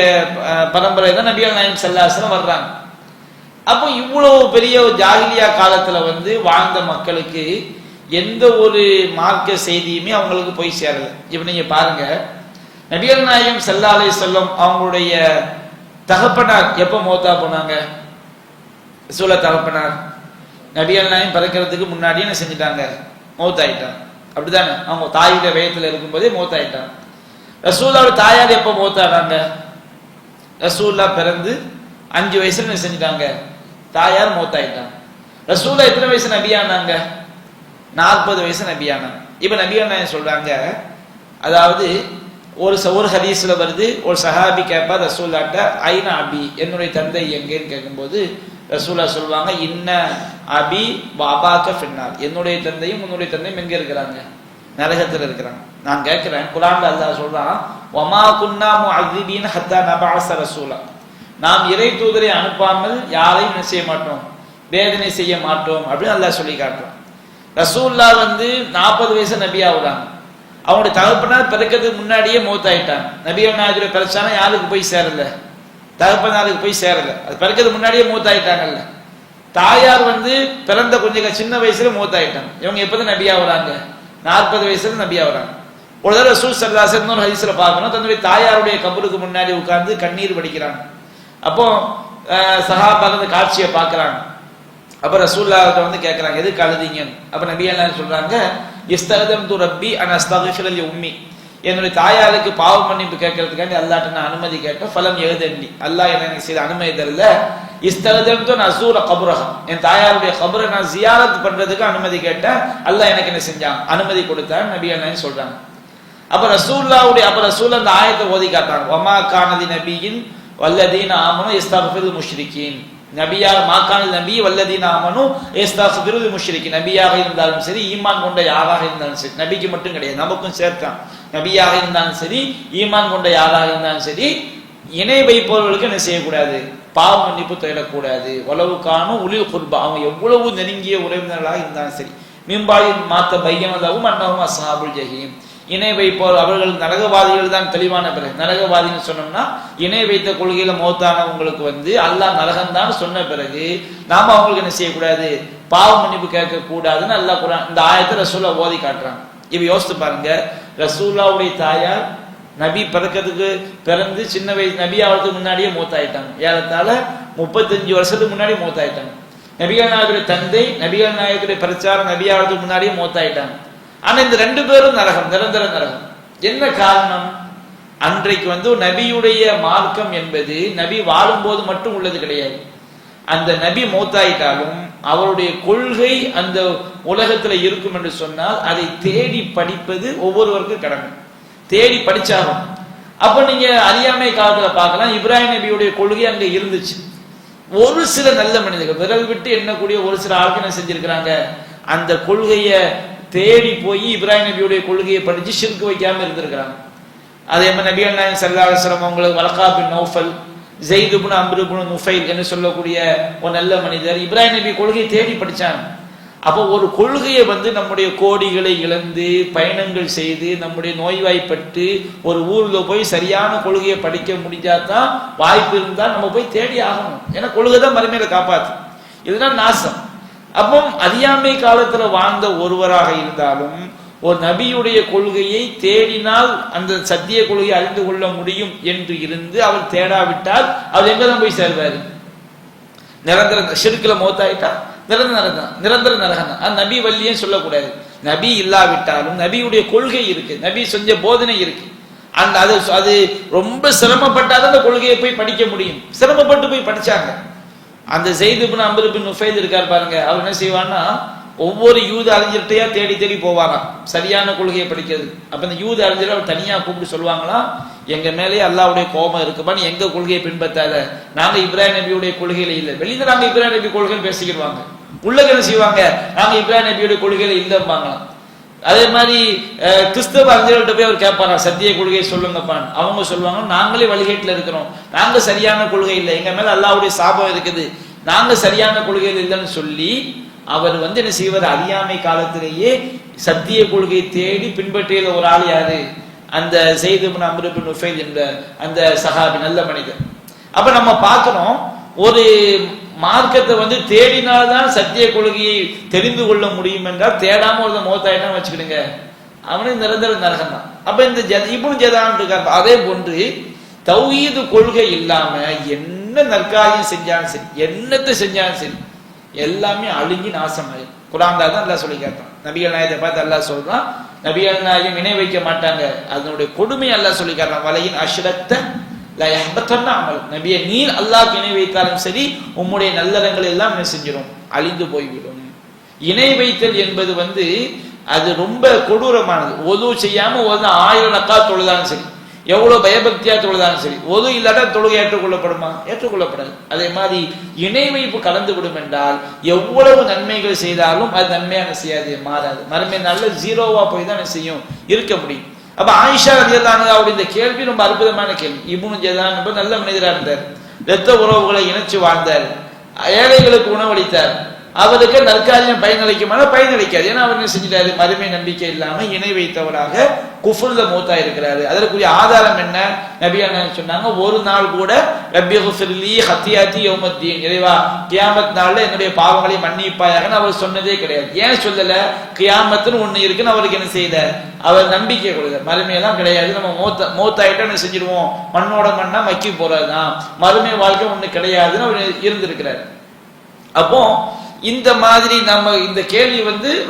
பரம்பரை தான் நபிகள் நாயகம் ஸல்லல்லாஹு அலைஹி வஸல்லம் வர்றாங்க. அப்போ இவ்வளவு பெரிய ஜாஹிலியா காலத்துல வாழ்ந்த மக்களுக்கு எந்த ஒரு மார்க்க செய்தியுமே அவங்களுக்கு போய் சேரல. இப்ப நீங்க பாருங்க, நபிகள் நாயகம் ஸல்லல்லாஹு அலைஹி வஸல்லம் அவங்களுடைய தகப்பனார் எப்ப மௌத்தா போனாங்க? ரசூல தகப்பனார் நபிகள் நாயகம் பிறக்கிறதுக்கு முன்னாடியே என்ன செஞ்சிட்டாங்க, மௌத்தாயிட்டாங்க. அப்படித்தானே? அவங்க தாயோட வயத்துல இருக்கும்போதே மௌத்தாயிட்டாங்க. ரசூல்லாவோட தாயார் எப்ப மௌத்தானாங்க? ரசூல்லா பிறந்து 5 வயசுல என்ன செஞ்சிட்டாங்க, தாயார் மௌத்தாயிட்டாங்க. ரசூல்லா எத்தனை வயசு நபியானாங்க? 40 வயசு நபியானாங்க. இப்ப நபிகள் நாயகம் சொல்றாங்க, அதாவது ஒரு ஹதீஸ்ல வருது, ஒரு சஹாபி கேட்பார் ரசூல்லாட்ட, ஐனா அபி, என்னுடைய தந்தை எங்கேன்னு கேட்கும்போது ரசூல்லா சொல்லுவாங்க, இன்ன அபி வாபாக்க ஃபின்னார், என்னுடைய தந்தையும் உன்னுடைய தந்தையும் எங்க இருக்கிறாங்க, நரகத்தில் இருக்கிறாங்க. நான் கேட்கிறேன், குர்ஆன்ல அல்லாஹ் சொல்றான், வமா குன்னா முஅذிபீன ஹத்தா நபஅஸ ரசூலா, நாம் இறை தூதரை அனுப்பாமல் யாரையும் என்ன செய்ய மாட்டோம், வேதனை செய்ய மாட்டோம் அப்படின்னு அல்லாஹ் சொல்லி காட்டுறோம். ரசூல்லா 40 வயசு நபியாவுறாங்க. அவங்களுடைய தகப்பனார் பிறக்கிறதுக்கு முன்னாடியே மௌத்தாயிட்டாங்க. நபிகள் நாயகத்துடைய பிரச்சனை யாருக்கு போய் சேரல, தகப்பனாருக்கு போய் சேரல. அது பிறக்கிறதுக்கு முன்னாடியே மௌத்தாயிட்டாங்கல்ல. தாயார் பிறந்த கொஞ்சம் சின்ன வயசுல மௌத்தாயிட்டாங்க. இவங்க எப்பதான் நபியாவுறாங்க, 40 வயசுல நபியாவுறாங்க. ஒரு தடவை ரசூல் ஸல்லல்லாஹு அலைஹி வஸல்லம் ஹதீஸ்ல பார்க்கணும், தன்னுடைய தாயாருடைய கபருக்கு முன்னாடி உட்கார்ந்து கண்ணீர் வடிக்கிறாங்க. அப்போ சஹாபாக்கள் அந்த காட்சியை பார்க்கறாங்க. அப்ப ரசூலுல்லாஹ் கேட்கறாங்க, எதுக்கு அழுதீங்க? அப்ப நபி அல்லாஹ் சொல்றாங்க, இஸ்தகதம்து ரப்பி அன் அஸ்தக்ஃபிர லி உம்மி, என்னுடைய தாயாருக்கு பாவ மன்னிப்பு கேட்கறதுக்காண்டி அல்லாஹ்ட்ட நான் அனுமதி கேட்டேன். ஃபலம் யஹ்தனி, அல்லாஹ் எனக்கு செய்த அனுமதி தரல. இஸ்தகதம்து நஸூர கப்ரஹா, என் தாயாருடைய கபரை நான் ஜியாரத் பண்றதுக்கு அனுமதி கேட்டேன். அல்லாஹ் எனக்கு என்ன செஞ்சான், அனுமதி கொடுத்தான் நபி அல்லாஹ் சொல்றாங்க. அப்ப ரசூலுல்லாஹ் அந்த ஆயத்தை ஓதி காட்டாங்க. வமா கானதி நபியின் வல்லதீன ஆமனு இஸ்தக்ஃபிருல் முஷ்ரிகீன், நபியாக மாக்கானல் நபி வல்லதீன ஆமனு இஸ்தக்ஃபிருல் முஷ்ரிகீன், நபியாக இருந்தாலும் சரி ஈமான் கொண்ட யாராக இருந்தாலும் சரி, நபிக்கு மட்டும் கிடையாது நமக்கும் சேர்த்தான், நபியாக இருந்தாலும் சரி ஈமான் கொண்ட யாராக இருந்தாலும் சரி, இணை வைப்பவர்களுக்கு என்ன செய்யக்கூடாது, பாவ மன்னிப்பு தேடக்கூடாது. உளவுக்கான உளில் குர்பா, அவங்க எவ்வளவு நெருங்கிய உறவினர்களாக இருந்தாலும் சரி, மீம்பாயின் மாத்த பையனதாவும் அன்னவும் அஸ்ஹாபுல் ஜஹீம், இணை வைப்போர் அவர்கள் நரகவாதிகள் தான். தெளிவான பிறகு நரகவாதின்னு சொன்னோம்னா இணை வைத்த கொள்கையில மௌத்தானவங்களுக்கு அல்லாஹ் நரகம்தான் சொன்ன பிறகு நாம அவங்களுக்கு என்ன செய்யக்கூடாது, பாவ மன்னிப்பு கேட்க கூடாதுன்னு அல்லாஹ் குர்ஆன் இந்த ஆயத்தை ரசூலுல்லாஹ் ஓதி காட்டுறாங்க. இப்ப யோசித்து பாருங்க, ரசூலுல்லாஹ்வுடைய தாயார் நபி பிறந்து சின்ன வயசு நபி ஆகிறதுக்கு முன்னாடியே மௌத்தாயிட்டாங்க. ஏறத்தாழ 35 வருஷத்துக்கு முன்னாடி மௌத்தாயிட்டாங்க. நபிகள் நாயகத்துடைய தந்தை நபிகள் நாயகத்துடைய பிரச்சாரம் நபி ஆகிறதுக்கு முன்னாடியே மௌத்தாயிட்டாங்க. ஆனா இந்த 2 பேரும் நரகம், நிரந்தர நரகம். என்ன காரணம்? அன்றைக்கு நபியுடைய மார்க்கம் என்பது நபி வாழும்போது மட்டும் உள்ளது கிடையாது. அந்த நபி மௌத்தாயிட்டாலும் அவருடைய கொள்கை அந்த உலகத்துல இருக்கும் என்று சொன்னால் அதை தேடி படிப்பது ஒவ்வொருவருக்கும் கடமை, தேடி படிச்சாகும். அப்ப நீங்க அறியாமை காலத்துல பார்க்கலாம், இப்ராஹிம் நபியுடைய கொள்கை அங்க இருந்துச்சு. ஒரு சில நல்ல மனிதர்கள், விரல் விட்டு எண்ணக்கூடிய ஒரு சில ஆட்கள் என்ன செஞ்சிருக்கிறாங்க, அந்த கொள்கைய தேடி போய் இப்ராஹிம் நபியுடைய கொள்கையை படிச்சு ஷிர்க் வைக்காம இருந்திருக்கிறாங்க. அதே மாதிரி நபிகள் நாயகம் ஸல்லல்லாஹு அலைஹி வஸல்லம் அவங்களுக்கு வலகா பின் நௌஃபல், ஸைத் இப்னு அம்ர் இப்னு நுஃபைல் என்று சொல்லக்கூடிய ஒரு நல்ல மனிதர் இப்ராஹிம் நபி கொள்கையை தேடி படிச்சாங்க. அப்போ ஒரு கொள்கையை நம்முடைய கோடிகளை இழந்து பயணங்கள் செய்து நம்முடைய நோய்வாய்ப்பட்டு ஒரு ஊர்ல போய் சரியான கொள்கையை படிக்க முடிஞ்சாதான், வாய்ப்பு இருந்தால் நம்ம போய் தேடி ஆகணும். ஏன்னா கொள்கை தான் மறுமையில காப்பாத்து, இதுதான் நாசம். அப்போ அறியாமை காலத்துல வாழ்ந்த ஒருவராக இருந்தாலும் ஒரு நபியுடைய கொள்கையை தேடினால் அந்த சத்திய கொள்கையை அறிந்து கொள்ள முடியும் என்று இருந்து அவர் தேடாவிட்டால் அவர் எங்கதான் போய் சேர்வாரு, நிரந்தர ஷிர்க்ல மௌத்தாயிட்டா நிரந்தர நரகம். அது நபி வல்லியே சொல்லக்கூடாது. நபி இல்லாவிட்டாலும் நபியுடைய கொள்கை இருக்கு, நபி செஞ்ச போதனை இருக்கு. அந்த அது ரொம்ப சிரமப்பட்டாதான் அந்த கொள்கையை போய் படிக்க முடியும். சிரமப்பட்டு போய் படிச்சாங்க. அந்த ஸைத் இப்னு அம்ர் இப்னு நுஃபைல் இருக்கார் பாருங்க, அவர் என்ன செய்வான்னா ஒவ்வொரு யூத அறிஞர்கிட்டையா தேடி தேடி போவாங்க சரியான கொள்கையை படிக்கிறது. அப்ப இந்த யூத அறிஞர் அவர் தனியா கூப்பிட்டு சொல்லுவாங்களாம், எங்க மேலேயே அல்லாஹ்வுடைய கோபம் இருக்குப்பான்னு எங்க கொள்கையை பின்பற்றாத, நாங்க இப்ராஹிம் நபியுடைய கொள்கையில இல்லை. வெளியில நாங்க இப்ராஹிம் நபி கொள்கைன்னு பேசிக்கிடுவாங்க, உள்ள என்ன செய்வாங்க, நாங்க இப்ராஹிம் நபியுடைய கொள்கையில இல்லைம்பாங்களாம். அதே மாதிரி கிறிஸ்தவ அறிஞர்கள்ட்ட போய் அவர் கேட்பாரா, சத்திய கொள்கையை சொல்லுங்கப்பான். அவங்க சொல்லுவாங்க, நாங்களே வழிகேட்டில் இருக்கிறோம், நாங்க சரியான கொள்கை இல்லை, எங்க மேல அல்லாஹ்வுடைய சாபம் இருக்குது, நாங்க சரியான கொள்கையில் இல்லைன்னு சொல்லி அவர் என்ன செய்வார், அறியாமை காலத்திலேயே சத்திய கொள்கையை தேடி பின்பற்றிய ஒரு ஆள் யாரு, அந்த ஸைத் இப்னு அம்ர் இப்னு நுஃபைல் என்ற அந்த சஹாபி, நல்ல மனிதர். அப்ப நம்ம பார்க்கிறோம், ஒரு மார்க்கத்தை தேடினால்தான் சத்திய கொள்கையை தெரிந்து கொள்ள முடியும் என்றால், தேடாம ஒரு மௌத்தாயிட்டான்னு வச்சுக்கிடுங்க, அவனே நிரந்தர நரகம் தான். அப்ப இந்த இப்னு ஜதான் இருக்காரு, அதே போன்று தௌஹீது கொள்கை இல்லாம என்ன நற்காரியம் செஞ்சாலும் சரி, என்னத்தை செஞ்சாலும் சரி, எல்லாமே அழுங்கி நாசமாயிடும். குர்ஆன்ல தான் அல்லாஹ் சொல்லி காட்டுறான். நபிகள் நாயகத்தை பார்த்து அல்லாஹ் சொல்றான், நபிகள் நாயகம் இணை வைக்க மாட்டாங்க, அதனுடைய கொடுமை அல்லாஹ் சொல்லி காட்டுறான். வலையின் அஷ்ரக்த லா யஹ்பத்தன்ன அமல், நபியே நீர் அல்லாஹ்க்கு இணை வைத்தாலும் சரி உம்முடைய நல்லறங்கள் எல்லாம் என்ன செஞ்சிடும், அழிந்து போய்விடும். இணை வைத்தல் என்பது அது ரொம்ப கொடூரமானது. ஒது செய்யாம 1000 ரக்காத் தொழுதாலும் சரி, எவ்வளவு பயபக்தியா தொழுதாலும் சரி, ஒது இல்லாட்டா தொழுகை ஏற்றுக்கொள்ளப்படுமா? ஏற்றுக்கொள்ளப்படாது. அதே மாதிரி இணை வைப்பு கலந்து விடும் என்றால் எவ்வளவு நன்மைகள் செய்தாலும் அது நன்மையான செய்யாது, மாறாது. மறுமை நல்ல ஜீரோவா போய் தான் செய்யும், இருக்க முடியும். அப்ப ஆயிஷா ரலியல்லாஹு அன்ஹா இந்த கேள்வி ரொம்ப அற்புதமான கேள்வி. இப்னு ஜதான் நல்ல மனிதரா இருந்தார். இரத்த உறவுகளை இணைச்சு வாழ்ந்தார், ஏழைகளுக்கு உணவளித்தார். அவருக்கு நற்காரியம் பயனளிக்குமான பயனளிக்காது. ஏன்னா அவர் என்ன செஞ்சிட்டாரு? மறுமை நம்பிக்கை இல்லாம இணை வைத்தவராக குஃப்ர்ல மூத்தா இருக்கிறாரு. அதற்குரிய ஆதாரம் என்ன? நபிகள் சொன்னாங்க, ஒரு நாள் கூட ரப்பி குஃபிர்லி ஹத்தியாத்தி யௌமத்தீன், இறைவா கியாமத் நாள்ல என்னுடைய பாவங்களை மன்னிப்பாயாக அவர் சொன்னதே கிடையாது. ஏன் சொல்லல? கியாமத்துன்னு ஒண்ணு இருக்குன்னு அவருக்கு என்ன செய்த? அவர் நம்பிக்கை கொடுத்தார். மறுமையெல்லாம் கிடையாது, நம்ம மூத்தாயிட்டா என்ன செஞ்சிருவோம்? மண்ணோட மண்ணா மக்கி போறதுதான், மறுமை வாழ்க்கை ஒண்ணு கிடையாதுன்னு அவர் இருந்திருக்கிறார். அப்போ இந்த மாதிரி நம்ம இந்த கேள்வி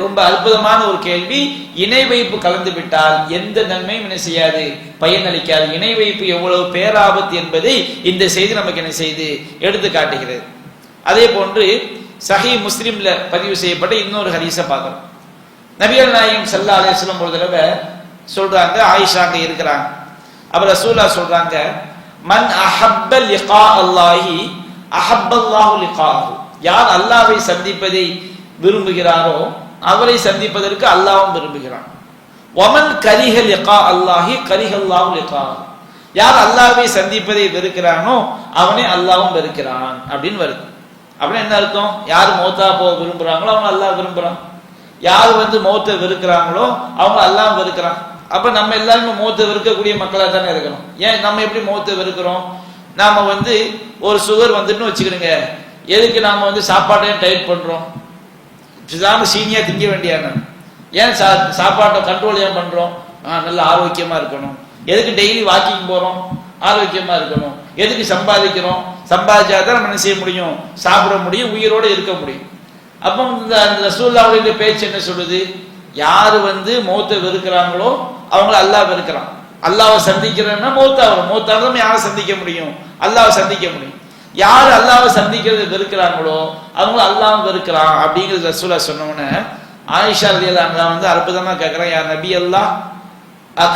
ரொம்ப அற்புதமான ஒரு கேள்வி. இணை வைப்பு கலந்து விட்டால் எந்த நன்மையும் என்ன செய்யாது? பயனளிக்காது. இணை வைப்பு எவ்வளவு பேராபத்து என்பதை இந்த செய்தி நமக்கு என்ன செய்து எடுத்து காட்டுகிறது. அதே போன்று சஹீஹ் முஸ்லிம்ல பதிவு செய்யப்பட்ட இன்னொரு ஹதீஸை பார்க்கிறோம். நபிகள் நாயகம் ஸல்லல்லாஹு அலைஹி வஸல்லம் ஒரு தடவை சொல்றாங்க, ஆயிஷா அங்க இருக்கிறாங்க, அப்ப ரசூலுல்லாஹ் சொல்றாங்க, மன் அஹப்ப லிகா அல்லாஹி அஹப்பல்லாஹு லிகாஹு, யார் அல்லாஹ்வை சந்திப்பதை விரும்புகிறாரோ அவரை சந்திப்பதற்கு அல்லாஹ்வும் விரும்புகிறான். வமன் கரிஹ லிகா அல்லாஹி கரிஹல்லாஹு லிகாஹு, யார் அல்லாஹ்வை சந்திப்பதை வெறுக்கிறானோ அவனை அல்லாஹ்வும் வெறுக்கிறான் அப்படின்னு வருது. அப்படின்னா என்ன அர்த்தம்? யார் மௌத்தா போக விரும்புறாங்களோ அவங்க அல்லாஹ் விரும்புறான், யார் மௌத்தை வெறுக்கிறாங்களோ அவங்க அல்லாஹ் வெறுக்கிறான். அப்ப நம்ம எல்லாருமே மௌத்தை வெறுக்கக்கூடிய மக்களா தானே இருக்கிறோம். ஏன் நம்ம எப்படி மௌத்தை வெறுக்கிறோம்? நாம ஒரு சுகர் வந்துட்டு வச்சுக்கிறோங்க, எதுக்கு நாம சாப்பாட்டையும் டைட் பண்றோம்? சீனியா திங்க வேண்டியான ஏன் சாப்பாட்டை கண்ட்ரோல் ஏன் பண்றோம்? நல்ல ஆரோக்கியமா இருக்கணும். எதுக்கு டெய்லி வாக்கிங் போறோம்? ஆரோக்கியமா இருக்கணும். எதுக்கு சம்பாதிக்கிறோம்? சம்பாதிச்சாதான் நம்ம என்ன செய்ய முடியும்? சாப்பிட முடியும், உயிரோட இருக்க முடியும். அப்ப அந்த ரசூலுல்லாஹ்வுடைய பேச்சு என்ன சொல்லுது? யாரு மௌத்தை வெறுக்கிறாங்களோ அவங்கள அல்லாஹ் வெறுக்கிறான். அல்லாஹ்வை சந்திக்கிறேன்னா மௌத்தா வரும். மௌத்தாதான் யாரை சந்திக்க முடியும்? அல்லாஹ்வை சந்திக்க முடியும். யார் அல்லாஹ்வை சந்திக்கிறது வெறுக்கிறாங்களோ அவங்க அல்லாஹ் வெறுக்கிறான் அப்படிங்கிறது ரசூலுல்லாஹ் சொன்னோன்னே ஆயிஷா ரலியல்லாஹு அன்ஹா அற்புதமா கேட்கிறான், யா நபி அல்லாஹ்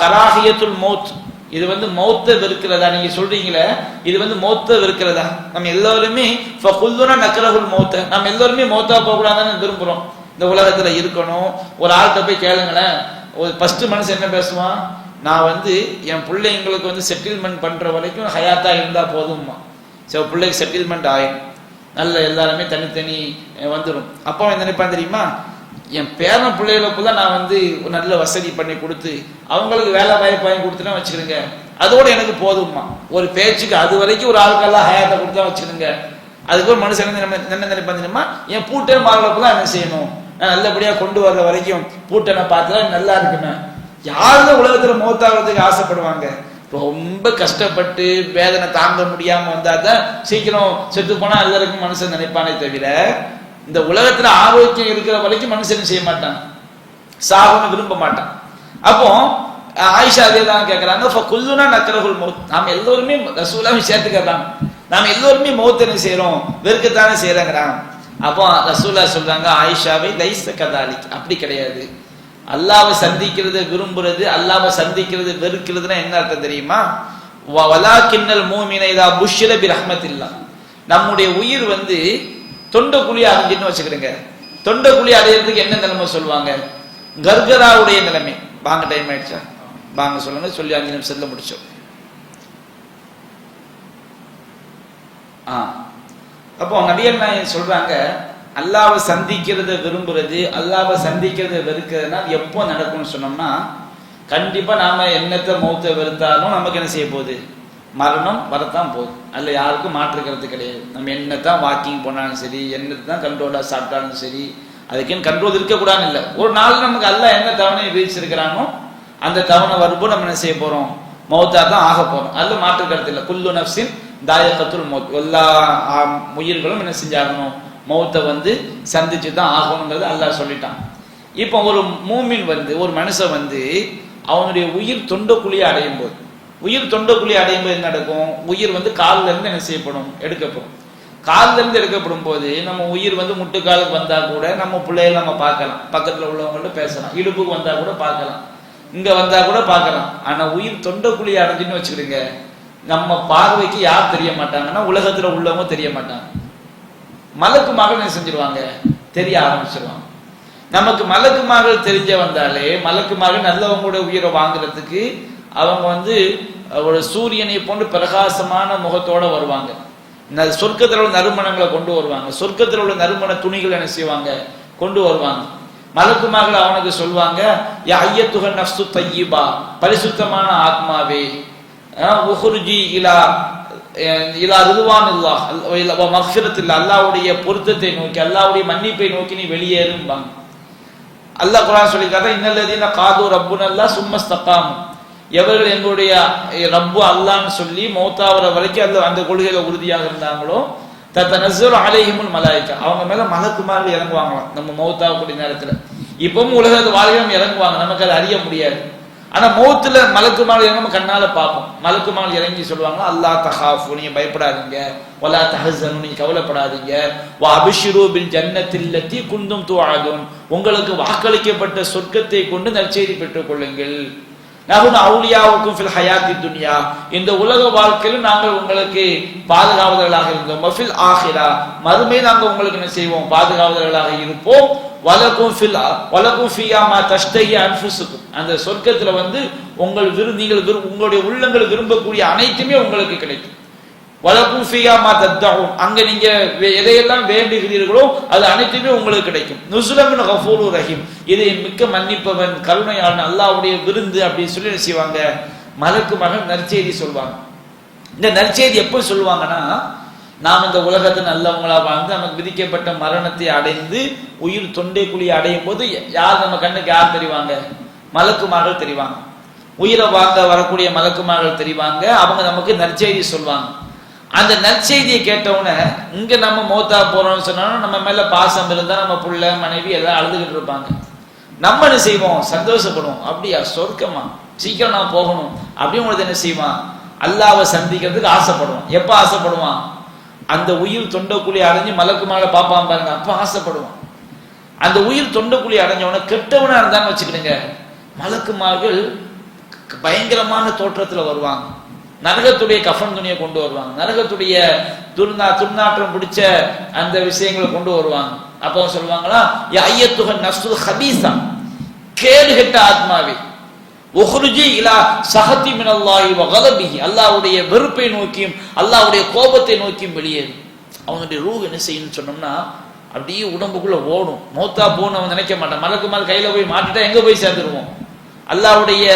கராஹியத்துல் மௌத், இது மௌத்தை வெறுக்கிறதா? நீங்க சொல்றீங்களே இது மௌத்தை வெறுக்கிறதா? நம்ம எல்லாருமே ஃபகுல்லுனா நக்ரஹுல் மௌத்த, நம்ம எல்லாருமே மௌத்தா போக கூடாதுன்னு விரும்புறோம். இந்த உலகத்துல இருக்கணும். ஒரு ஆள்கிட்ட போய் கேளுங்களேன், ஒரு ஃபர்ஸ்ட் மனுஷன் என்ன பேசுவான்? நான் என் பிள்ளைங்களுக்கு செட்டில்மெண்ட் பண்ற வரைக்கும் ஹயாத்தா இருந்தா போதும்மா. சரி, பிள்ளைக்கு செட்டில்மெண்ட் ஆயிடும், நல்ல எல்லாருமே தனித்தனி வந்துடும். அப்போ என்ன நினைப்பான் தெரியுமா? என் பேரன் பிள்ளைகளுக்குள்ள நான் நல்ல வசதி பண்ணி கொடுத்து அவங்களுக்கு வேலை வாய்ப்பு வாங்கி கொடுத்துனா வச்சுக்கிறேங்க, அதோட எனக்கு போதும்மா. ஒரு பேச்சுக்கு அது வரைக்கும் ஒரு ஆளுக்கெல்லாம் ஹயாத்தை கொடுத்தா வச்சுக்கிறேங்க. அதுக்கு ஒரு மனுஷன் என்ன நினைப்பான் தெரியுமா? என் பூட்டை மாறுறப்பதான் என்ன செய்யணும்? நான் நல்லபடியா கொண்டு வர்ற வரைக்கும் பூட்டனை பார்த்தா நல்லா இருக்குன்னு. யாருதான் உலகத்துல மௌத்தாகிறதுக்கு ஆசைப்படுவாங்க? ரொம்ப கஷ்டப்பட்டு வேதனை தாங்க முடியாம வந்தாதான் சீக்கிரம் செத்து போனா எல்லாருக்கும் மனுஷன் நினைப்பானே தவிர இந்த உலகத்துல ஆரோக்கியம் இருக்கிற வரைக்கும் மனுஷன் செய்ய மாட்டான், சாகுன்னு விரும்ப மாட்டான். அப்போ ஆயிஷா அதேதான் கேட்கிறாங்க, ஃபகுல்லுனா நக்ரஹுல் மௌத், நாம் எல்லோருமே ரசூலுல்லாஹ் சேர்த்துக்கிறாங்க, நாம் எல்லோருமே மௌத் என்ன செய்யறோம்? வெறுக்கத்தானே செய்யறாங்கிறாங்க. அப்போ ரசூலுல்லாஹ் சொல்றாங்க, ஆயிஷாவை லைஸ கதாலிக், அப்படி கிடையாது. அல்லாஹ்வை சந்திக்கிறது விரும்புறது, அல்லாஹ்வை சந்திக்கிறது வெறுக்கிறதுனா என்ன அர்த்தம் தெரியுமா? வலாக்கின்னல் மூமின இதா புஷ்ஷிர பிரஹ்மத்தில்லாஹ், நம்முடைய உயிர் தொண்டை குழி அடைஞ்சுன்னு வச்சுக்கிறேங்க. தொண்டை குழி அடையிறதுக்கு என்ன நிலைமை சொல்லுவாங்க? கர்கராவுடைய நிலைமை. வாங்க, டைம் ஆயிடுச்சா? வாங்க சொல்லுங்க, சொல்லி 5 நிமிஷத்துல முடிச்சோம். அப்போ நபிகள் நாயகம் சொல்றாங்க, அல்லாஹ்வை சந்திக்கிறத விரும்புறது, அல்லாஹ்வை சந்திக்கிறத வெறுக்கிறதுனா எப்போ நடக்கும்னு சொன்னோம்னா, கண்டிப்பா நாம என்னத்தை மௌத்தை வெறுத்தாலும் நமக்கு என்ன செய்ய போகுது? மரணம் வரத்தான் போகுது. அல்ல யாருக்கும் மாற்றுக்கிறது கிடையாது. நம்ம என்னத்தான் வாக்கிங் போனாலும் சரி, என்னத்தான் கண்ட்ரோலா சாப்பிட்டாலும் சரி, அதுக்குன்னு கண்ட்ரோல் இருக்கக்கூடாதுன்னு இல்லை. ஒரு நாள் நமக்கு அல்லாஹ் என்ன தவணையை வீழ்ச்சிருக்கிறானோ அந்த தவணை வரும்போது நம்ம என்ன செய்ய போறோம்? மௌத்தா தான் ஆக போறோம். அதுல மாற்று கருத்து இல்லை. குல்லு நஃப்ஸின் தாயகத்துல் மௌத், எல்லா உயிர்களும் என்ன செஞ்சாகணும்? மௌத்தை சந்திச்சு தான் ஆகணுங்கிறது அல்லாஹ் சொல்லிட்டான். இப்போ ஒரு மூமின் ஒரு மனுஷன் அவனுடைய உயிர் தொண்டக்குழியை அடையும் போது, உயிர் தொண்டக்குழியை அடையும் போது என்ன நடக்கும்? உயிர் காலில இருந்து என்ன செய்யப்படும்? எடுக்கப்படும். காலில இருந்து எடுக்கப்படும் போது நம்ம உயிர் முட்டுக்காலுக்கு வந்தா கூட நம்ம பிள்ளைகளை நம்ம பார்க்கலாம், பக்கத்துல உள்ளவங்கள்ட்ட பேசலாம், இடுப்புக்கு வந்தா கூட பார்க்கலாம், இங்க வந்தா கூட பார்க்கலாம். ஆனா உயிர் தொண்டக்குழியை அடைஞ்சுன்னு வச்சுக்கிடுங்க, நம்ம பார்வைக்கு யார் தெரிய மாட்டாங்கன்னா உலகத்துல உள்ளவங்க தெரிய மாட்டாங்க. மலக்கு மகள் என்ன செஞ்சிருவாங்க? தெரிய ஆரம்பிச்சிருவாங்க. நமக்கு மலக்கு மகள் தெரிஞ்ச வந்தாலே மலக்கு மகள் நல்லவங்களோட உயிரை வாங்குறதுக்கு அவங்க ஒரு சூரியனை போன்று பிரகாசமான முகத்தோட வருவாங்க. சொர்க்கத்தில் உள்ள நறுமணங்களை கொண்டு வருவாங்க. சொர்க்கத்தில் உள்ள நறுமண துணிகள் என்ன செய்வாங்க, கொண்டு வருவாங்க. மலக்குமார்கள் அவனுக்கு சொல்வாங்க, யா ஐயத்துஹன் நஃப்ஸு தய்யிபா, பரிசுத்தமான ஆத்மாவே, உஹ்ருஜி இலா இலா ரிதுவானில்லாஹ் வ மக்ஃபிரத்தில்லாஹ், அல்லாஹ்வுடைய பொருத்தத்தை நோக்கி, அல்லாஹ்வுடைய மன்னிப்பை நோக்கி நீ வெளியேறும்பாங்க. அல்லாஹ் குர்ஆன் சொல்லி காட்ட, இன்னல்லதீன காது ரப்புனல்லாஹ் சும்மஸ்தகாமு, எவர்கள் எங்களுடைய ரப்பு அல்லாஹ்னு சொல்லி மௌத்தாவர வரைக்கும் அந்த கொள்கையில உறுதியாக இருந்தாங்களோ, தத்தனஸ்ஸலு அலைஹிமுல் மலாயிகா, அவங்க மேல மலக்குமார்கள் இறங்குவாங்களாம் நம்ம மௌத்தாவக்கூடிய நேரத்துல. இப்பவும் உலகத்து வாழ்க்கையும் இறங்குவாங்க, நமக்கு அதை அறிய முடியாது. ஆனா மௌத்துல மலக்குமார்கள் இறங்க கண்ணால பார்ப்போம். மலக்குமார்கள் இறங்கி சொல்லுவாங்க, அல்லாஹ் தஹாஃபு, நீங்க பயப்படாதீங்க, வலா தஹஸனு, நீங்க கவலைப்படாதீங்க, வ அப்ஷிரு பில் ஜன்னத்தில்லதி குன்தும் துஆதுன், உங்களுக்கு வாக்களிக்கப்பட்ட சொர்க்கத்தை கொண்டு நற்செய்தி பெற்றுக் கொள்ளுங்கள். நஹ்னு அவுலியாவுக்கும் ஃபில் ஹயாத்தி துன்யா, இந்த உலக வாழ்க்கையில் நாங்கள் உங்களுக்கு பாதுகாவலர்களாக இருந்தோம். வஃபில் ஆஹிரா, மறுமை நாங்கள் உங்களுக்கு என்ன செய்வோம், பாதுகாவலர்களாக இருப்போம். வலக்கும் ஃபியா மா தஷ்தஹி அன்ஃபுசுக்கும், அந்த சொர்க்கத்துல உங்களுடைய உள்ளங்கள் விரும்பக்கூடிய அனைத்துமே உங்களுக்கு கிடைக்கும். வலக்கும் ஃபியா மா தத்தஊன், அங்க நீங்க எதையெல்லாம் வேண்டுகிறீர்களோ அது அனைத்துமே உங்களுக்கு கிடைக்கும். நுஸுலம் மின் கஃபூருர் ரஹீம், இதை மிக்க மன்னிப்பவன் கருணையாளன் அல்லாஹ்வுடைய விருந்து அப்படின்னு சொல்லி செய்வாங்க. மலக்குமார்கள் நற்செய்தி சொல்வாங்க. இந்த நற்செய்தி எப்போ சொல்லுவாங்கன்னா, நாம் இந்த உலகத்தை நல்லவங்களா வாழ்ந்து நமக்கு விதிக்கப்பட்ட மரணத்தை அடைந்து உயிர் தொண்டை குழி அடையும் போது யார் நம்ம கண்ணுக்கு யார் தெரிவாங்க, மலக்குமார்கள் தெரிவாங்க. உயிரை வாங்க வரக்கூடிய மலக்குமார்கள் தெரிவாங்க. அவங்க நமக்கு நற்செய்தி சொல்வாங்க. அந்த நற்செய்தியை கேட்டவுடனே இங்க நம்ம மௌத்தா போறோம்னு சொன்னாலும் நம்ம மேல பாசம் இருந்தா நம்ம புள்ள மனைவி எல்லாம் அழுதுகிட்டு இருப்பாங்க. நம்ம என்ன செய்வோம், சந்தோஷப்படுவோம். அப்படியா, சொர்க்கமா, சீக்கிரம் நான் போகணும் அப்படின்னு என்ன செய்வான், அல்லாஹ்வை சந்திக்கிறதுக்கு ஆசைப்படுவான். எப்ப ஆசைப்படுவான், அந்த உயிர் தொண்டக்குழி அடைஞ்சு மலக்குமாரை பார்ப்பான் பாருங்க, அப்ப ஆசைப்படுவான். அந்த உயிர் தொண்டக்குழி அடைஞ்சவன கெட்டவனா இருந்தான்னு வச்சுக்கிடுங்க, மலக்குமார்கள் பயங்கரமான தோற்றத்துல வருவாங்க. நரகத்துடைய கஃன் துணியை கொண்டு வருவாங்க, நரகத்துடைய துர்நாற்றம் பிடிச்ச அந்த விஷயங்களை கொண்டு வருவாங்க. அப்போ சொல்லுவாங்களா, யா ஐயத்துஹன் நஃப்ஸுல் ஹபீஸா, கேடு கெட்ட ஆத்மாவே, உஹ்ருஜி இலா சஹதி மினல்லாஹி வ கலபிஹி, அல்லாஹ்வுடைய வெறுப்பை நோக்கியும் அல்லாஹ்வுடைய கோபத்தை நோக்கியும் வெளியேறு. அவனுடைய ரூஹ் என்ன செய்யணும்னு சொன்னோம்னா அப்படியே உடம்புக்குள்ள ஓடும். மௌத்தா போன்னு அவன் நினைக்க மாட்டான். மலக்குமார் கையில போய் மாட்டிட்டா எங்க போய் சேர்ந்துருவோம், அல்லாஹ்வுடைய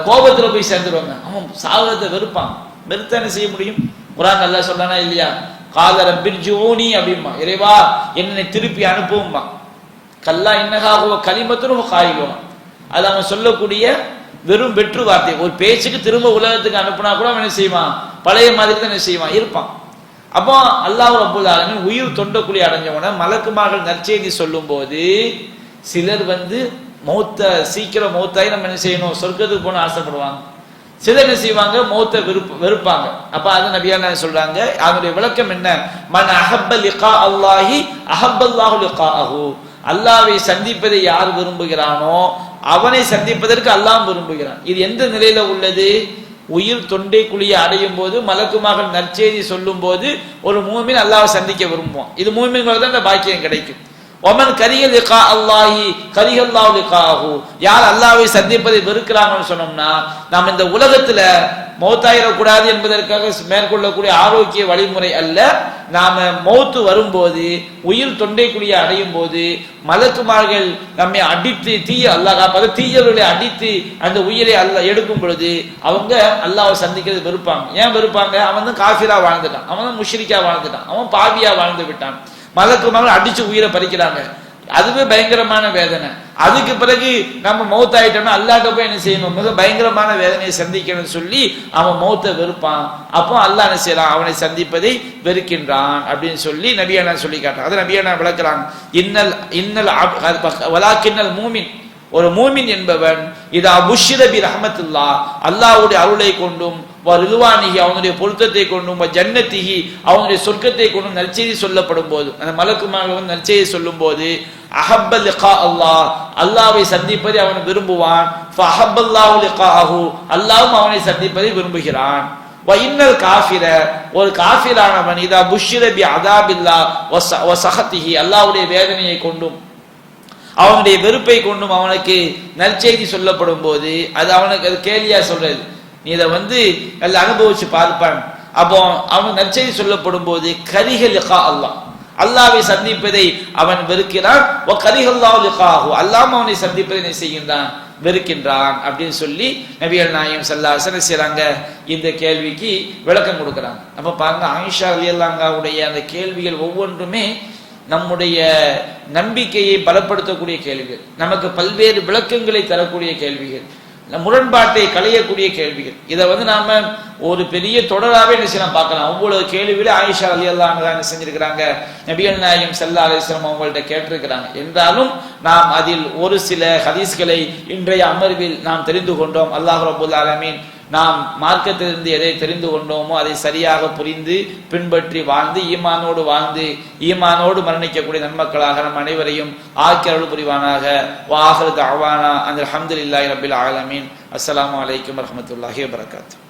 கோபத்துல போய் சேர்ந்துருவாங்க. அவன் சாகத்தை வெறுப்பான். வெறுத்தா என்ன செய்ய முடியும், குர்ஆன் அல்லாஹ் சொல்றானா இல்லையா, கால ரப்பிர்ஜூனி அப்படிமா, இறைவா என்னை திருப்பி அனுப்பும்பா. கல்லா இன்னஹா ஹுவ கலிமத்துன் காயிலுன், அது அவன் சொல்லக்கூடிய வெறும் வெற்று வார்த்தை. ஒரு பேச்சுக்கு திரும்ப உலகத்துக்கு அனுப்புனா கூட அவன் என்ன செய்வான், பழைய மாதிரி தான் என்ன செய்வான், இருப்பான். அப்போ அல்லாஹ் ரப்பல் ஆலமீன் உயிர் தொண்டக்குழி அடைஞ்சவன மலக்குமார்கள் நற்செய்தி சொல்லும் போது சிலர் சீக்கிரம் மௌத்தாய் நம்ம என்ன செய்யணும், சொர்க்கத்துக்கு போன ஆசைப்படுவாங்க. சிலர் என்ன செய்வாங்க, மௌத்தை வெறுப்பாங்க. அப்ப அது நபியா சொல்றாங்க, அதனுடைய விளக்கம் என்ன, மன் அஹப்ப லிகா அல்லாஹி அஹப்பல்லாஹு லிகாஅஹு, அல்லாஹ்வை சந்திப்பதை யார் விரும்புகிறானோ அவனை சந்திப்பதற்கு அல்லாஹ் விரும்புகிறான். இது எந்த நிலையில உள்ளது, உயிர் தொண்டை குழியை அடையும் போது மலக்குமார்கள் நற்செய்தி சொல்லும் போது ஒரு மூமின் அல்லாஹ்வை சந்திக்க விரும்புவான். இது மூமின்களுக்கு தான் இந்த பாக்கியம் கிடைக்கும். ஒமன் கரிக லிகா அல்லாஹி கரிஹல்லாஹு லிகாஹு, யார் அல்லாஹ்வை சந்திப்பதை வெறுக்கிறாங்கன்னு சொன்னோம்னா, நாம் இந்த உலகத்துல மௌத்தாயிடக்கூடாது என்பதற்காக மேற்கொள்ளக்கூடிய ஆரோக்கிய வழிமுறை அல்ல. நாம மௌத்து வரும்போது உயிர் தொண்டை குழியை அடையும் போது மலக்குமார்கள் நம்மை அடித்து தீயவர்களை அடித்து அந்த உயிரை எடுக்கும் பொழுது அவங்க அல்லாஹ்வை சந்திக்கிறது வெறுப்பாங்க. ஏன் வெறுப்பாங்க, அவன் தான் காஃபிரா வாழ்ந்துட்டான், அவன் தான் முஷ்ரிக்கா வாழ்ந்துட்டான், அவன் பாவியா வாழ்ந்து விட்டான். மலக்குமார்கள் அடிச்சு உயிரை பறிக்கிறாங்க, அதுவே பயங்கரமான வேதனை. அதுக்கு பிறகு நம்ம மௌத் ஆயிட்டோம்னா அல்லாஹ்ட்ட போய் என்ன செய்யணும், மிக பயங்கரமான வேதனையை சந்திக்கணும்னு சொல்லி அவன் மௌத்தை வெறுப்பான். அப்போ அல்லாஹ் என்ன செய்யறான், அவனை சந்திப்பதை வெறுக்கின்றான் அப்படின்னு சொல்லி நபியானா சொல்லி காட்டுறான். அது நபியானா விளக்குறாங்க. வலாக்கின்னல் மூமின், ஒரு மூமின் என்பவன் இதா புஷ்ர பி ரஹ்மத்துல்லாஹ், அல்லாஹ்வுடைய அருளை கொண்டும் ரிதுவானிஹி, அவனுடைய பொருத்தத்தை கொண்டும் ஜன்னத்திஹி, அவனுடைய சொர்க்கத்தை கொண்டும் நற்செய்தி சொல்லப்படும் போது, அந்த மலக்குமார்கள் நற்செய்தி சொல்லும் போது அஹப்ப லிகா அல்லாஹ், அல்லாஹ்வை சந்திப்பதை அவன் விரும்புவான். ஃபஹப்பல்லாஹு லிகாஹு, அல்லாஹ்வும் அவனை சந்திப்பதை விரும்புகிறான். வ இன்னல் காஃபிர, ஒரு காஃபிரானவன் இதா புஷ்ர பி அதாபில்லாஹ் வ சஹதிஹி, அல்லாஹ்வுடைய வேதனையை கொண்டும் அவனுடைய வெறுப்பை கொண்டும் அவனுக்கு நற்செய்தி சொல்லப்படும் போது அது அவனுக்கு அது கேலியா சொல்றது. நீ இதை நல்ல அனுபவிச்சு பார்ப்பான், அப்போ அவன் நற்செய்தி சொல்லப்படும் போது கரிஹ லிகா அல்லாஹ், அல்லாஹ்வை சந்திப்பதை அவன் வெறுக்கிறான். கரிஹல்லாஹு லிகாஹு, அல்லாஹ் அவனை சந்திப்பதை என்ன செய்கின்றான், வெறுக்கின்றான் அப்படின்னு சொல்லி நபிகள் நாயகம் ஸல்லல்லாஹு அலைஹி வஸல்லம் செய்றாங்க. இந்த கேள்விக்கு விளக்கம் கொடுக்குறாங்க. அப்ப பாருங்க, ஆயிஷா ரலியல்லாஹு அன்ஹாவுடைய அந்த கேள்விகள் ஒவ்வொன்றுமே நம்முடைய நம்பிக்கையை பலப்படுத்தக்கூடிய கேள்விகள், நமக்கு பல்வேறு விளக்கங்களை தரக்கூடிய கேள்விகள், முரண்பாட்டை களையக்கூடிய கேள்விகள். இதை நாம ஒரு பெரிய தொடராகவே என்ன செய்யலாம் பார்க்கலாம். ஒவ்வொரு கேள்வியில ஆயிஷா ரலியல்லாஹு அன்ஹா என்ன செஞ்சிருக்கிறாங்க, நபிகள் நாயகம் ஸல்லல்லாஹு அலைஹி வஸல்லம் அவங்கள்ட்ட கேட்டிருக்கிறாங்க. என்றாலும் நாம் அதில் ஒரு சில ஹதீஸ்களை இன்றைய அமர்வில் நாம் தெரிந்து கொண்டோம். அல்லாஹ் ரப்பல் ஆலமீன் நாம் மார்க்கத்திலிருந்து எதை தெரிந்து கொண்டோமோ அதை சரியாக புரிந்து பின்பற்றி வாழ்ந்து ஈமானோடு மரணிக்கக்கூடிய நன்மக்களாக நம் அனைவரையும் ஆக்கி அருள் புரிவானாக. வ ஆகிரு தஅவானா அல்ஹம்துலில்லாஹி ரப்பில் ஆலமீன். அஸ்ஸலாமு அலைக்கும் வரஹ்மத்துல்லாஹி வபரகாத்துஹு.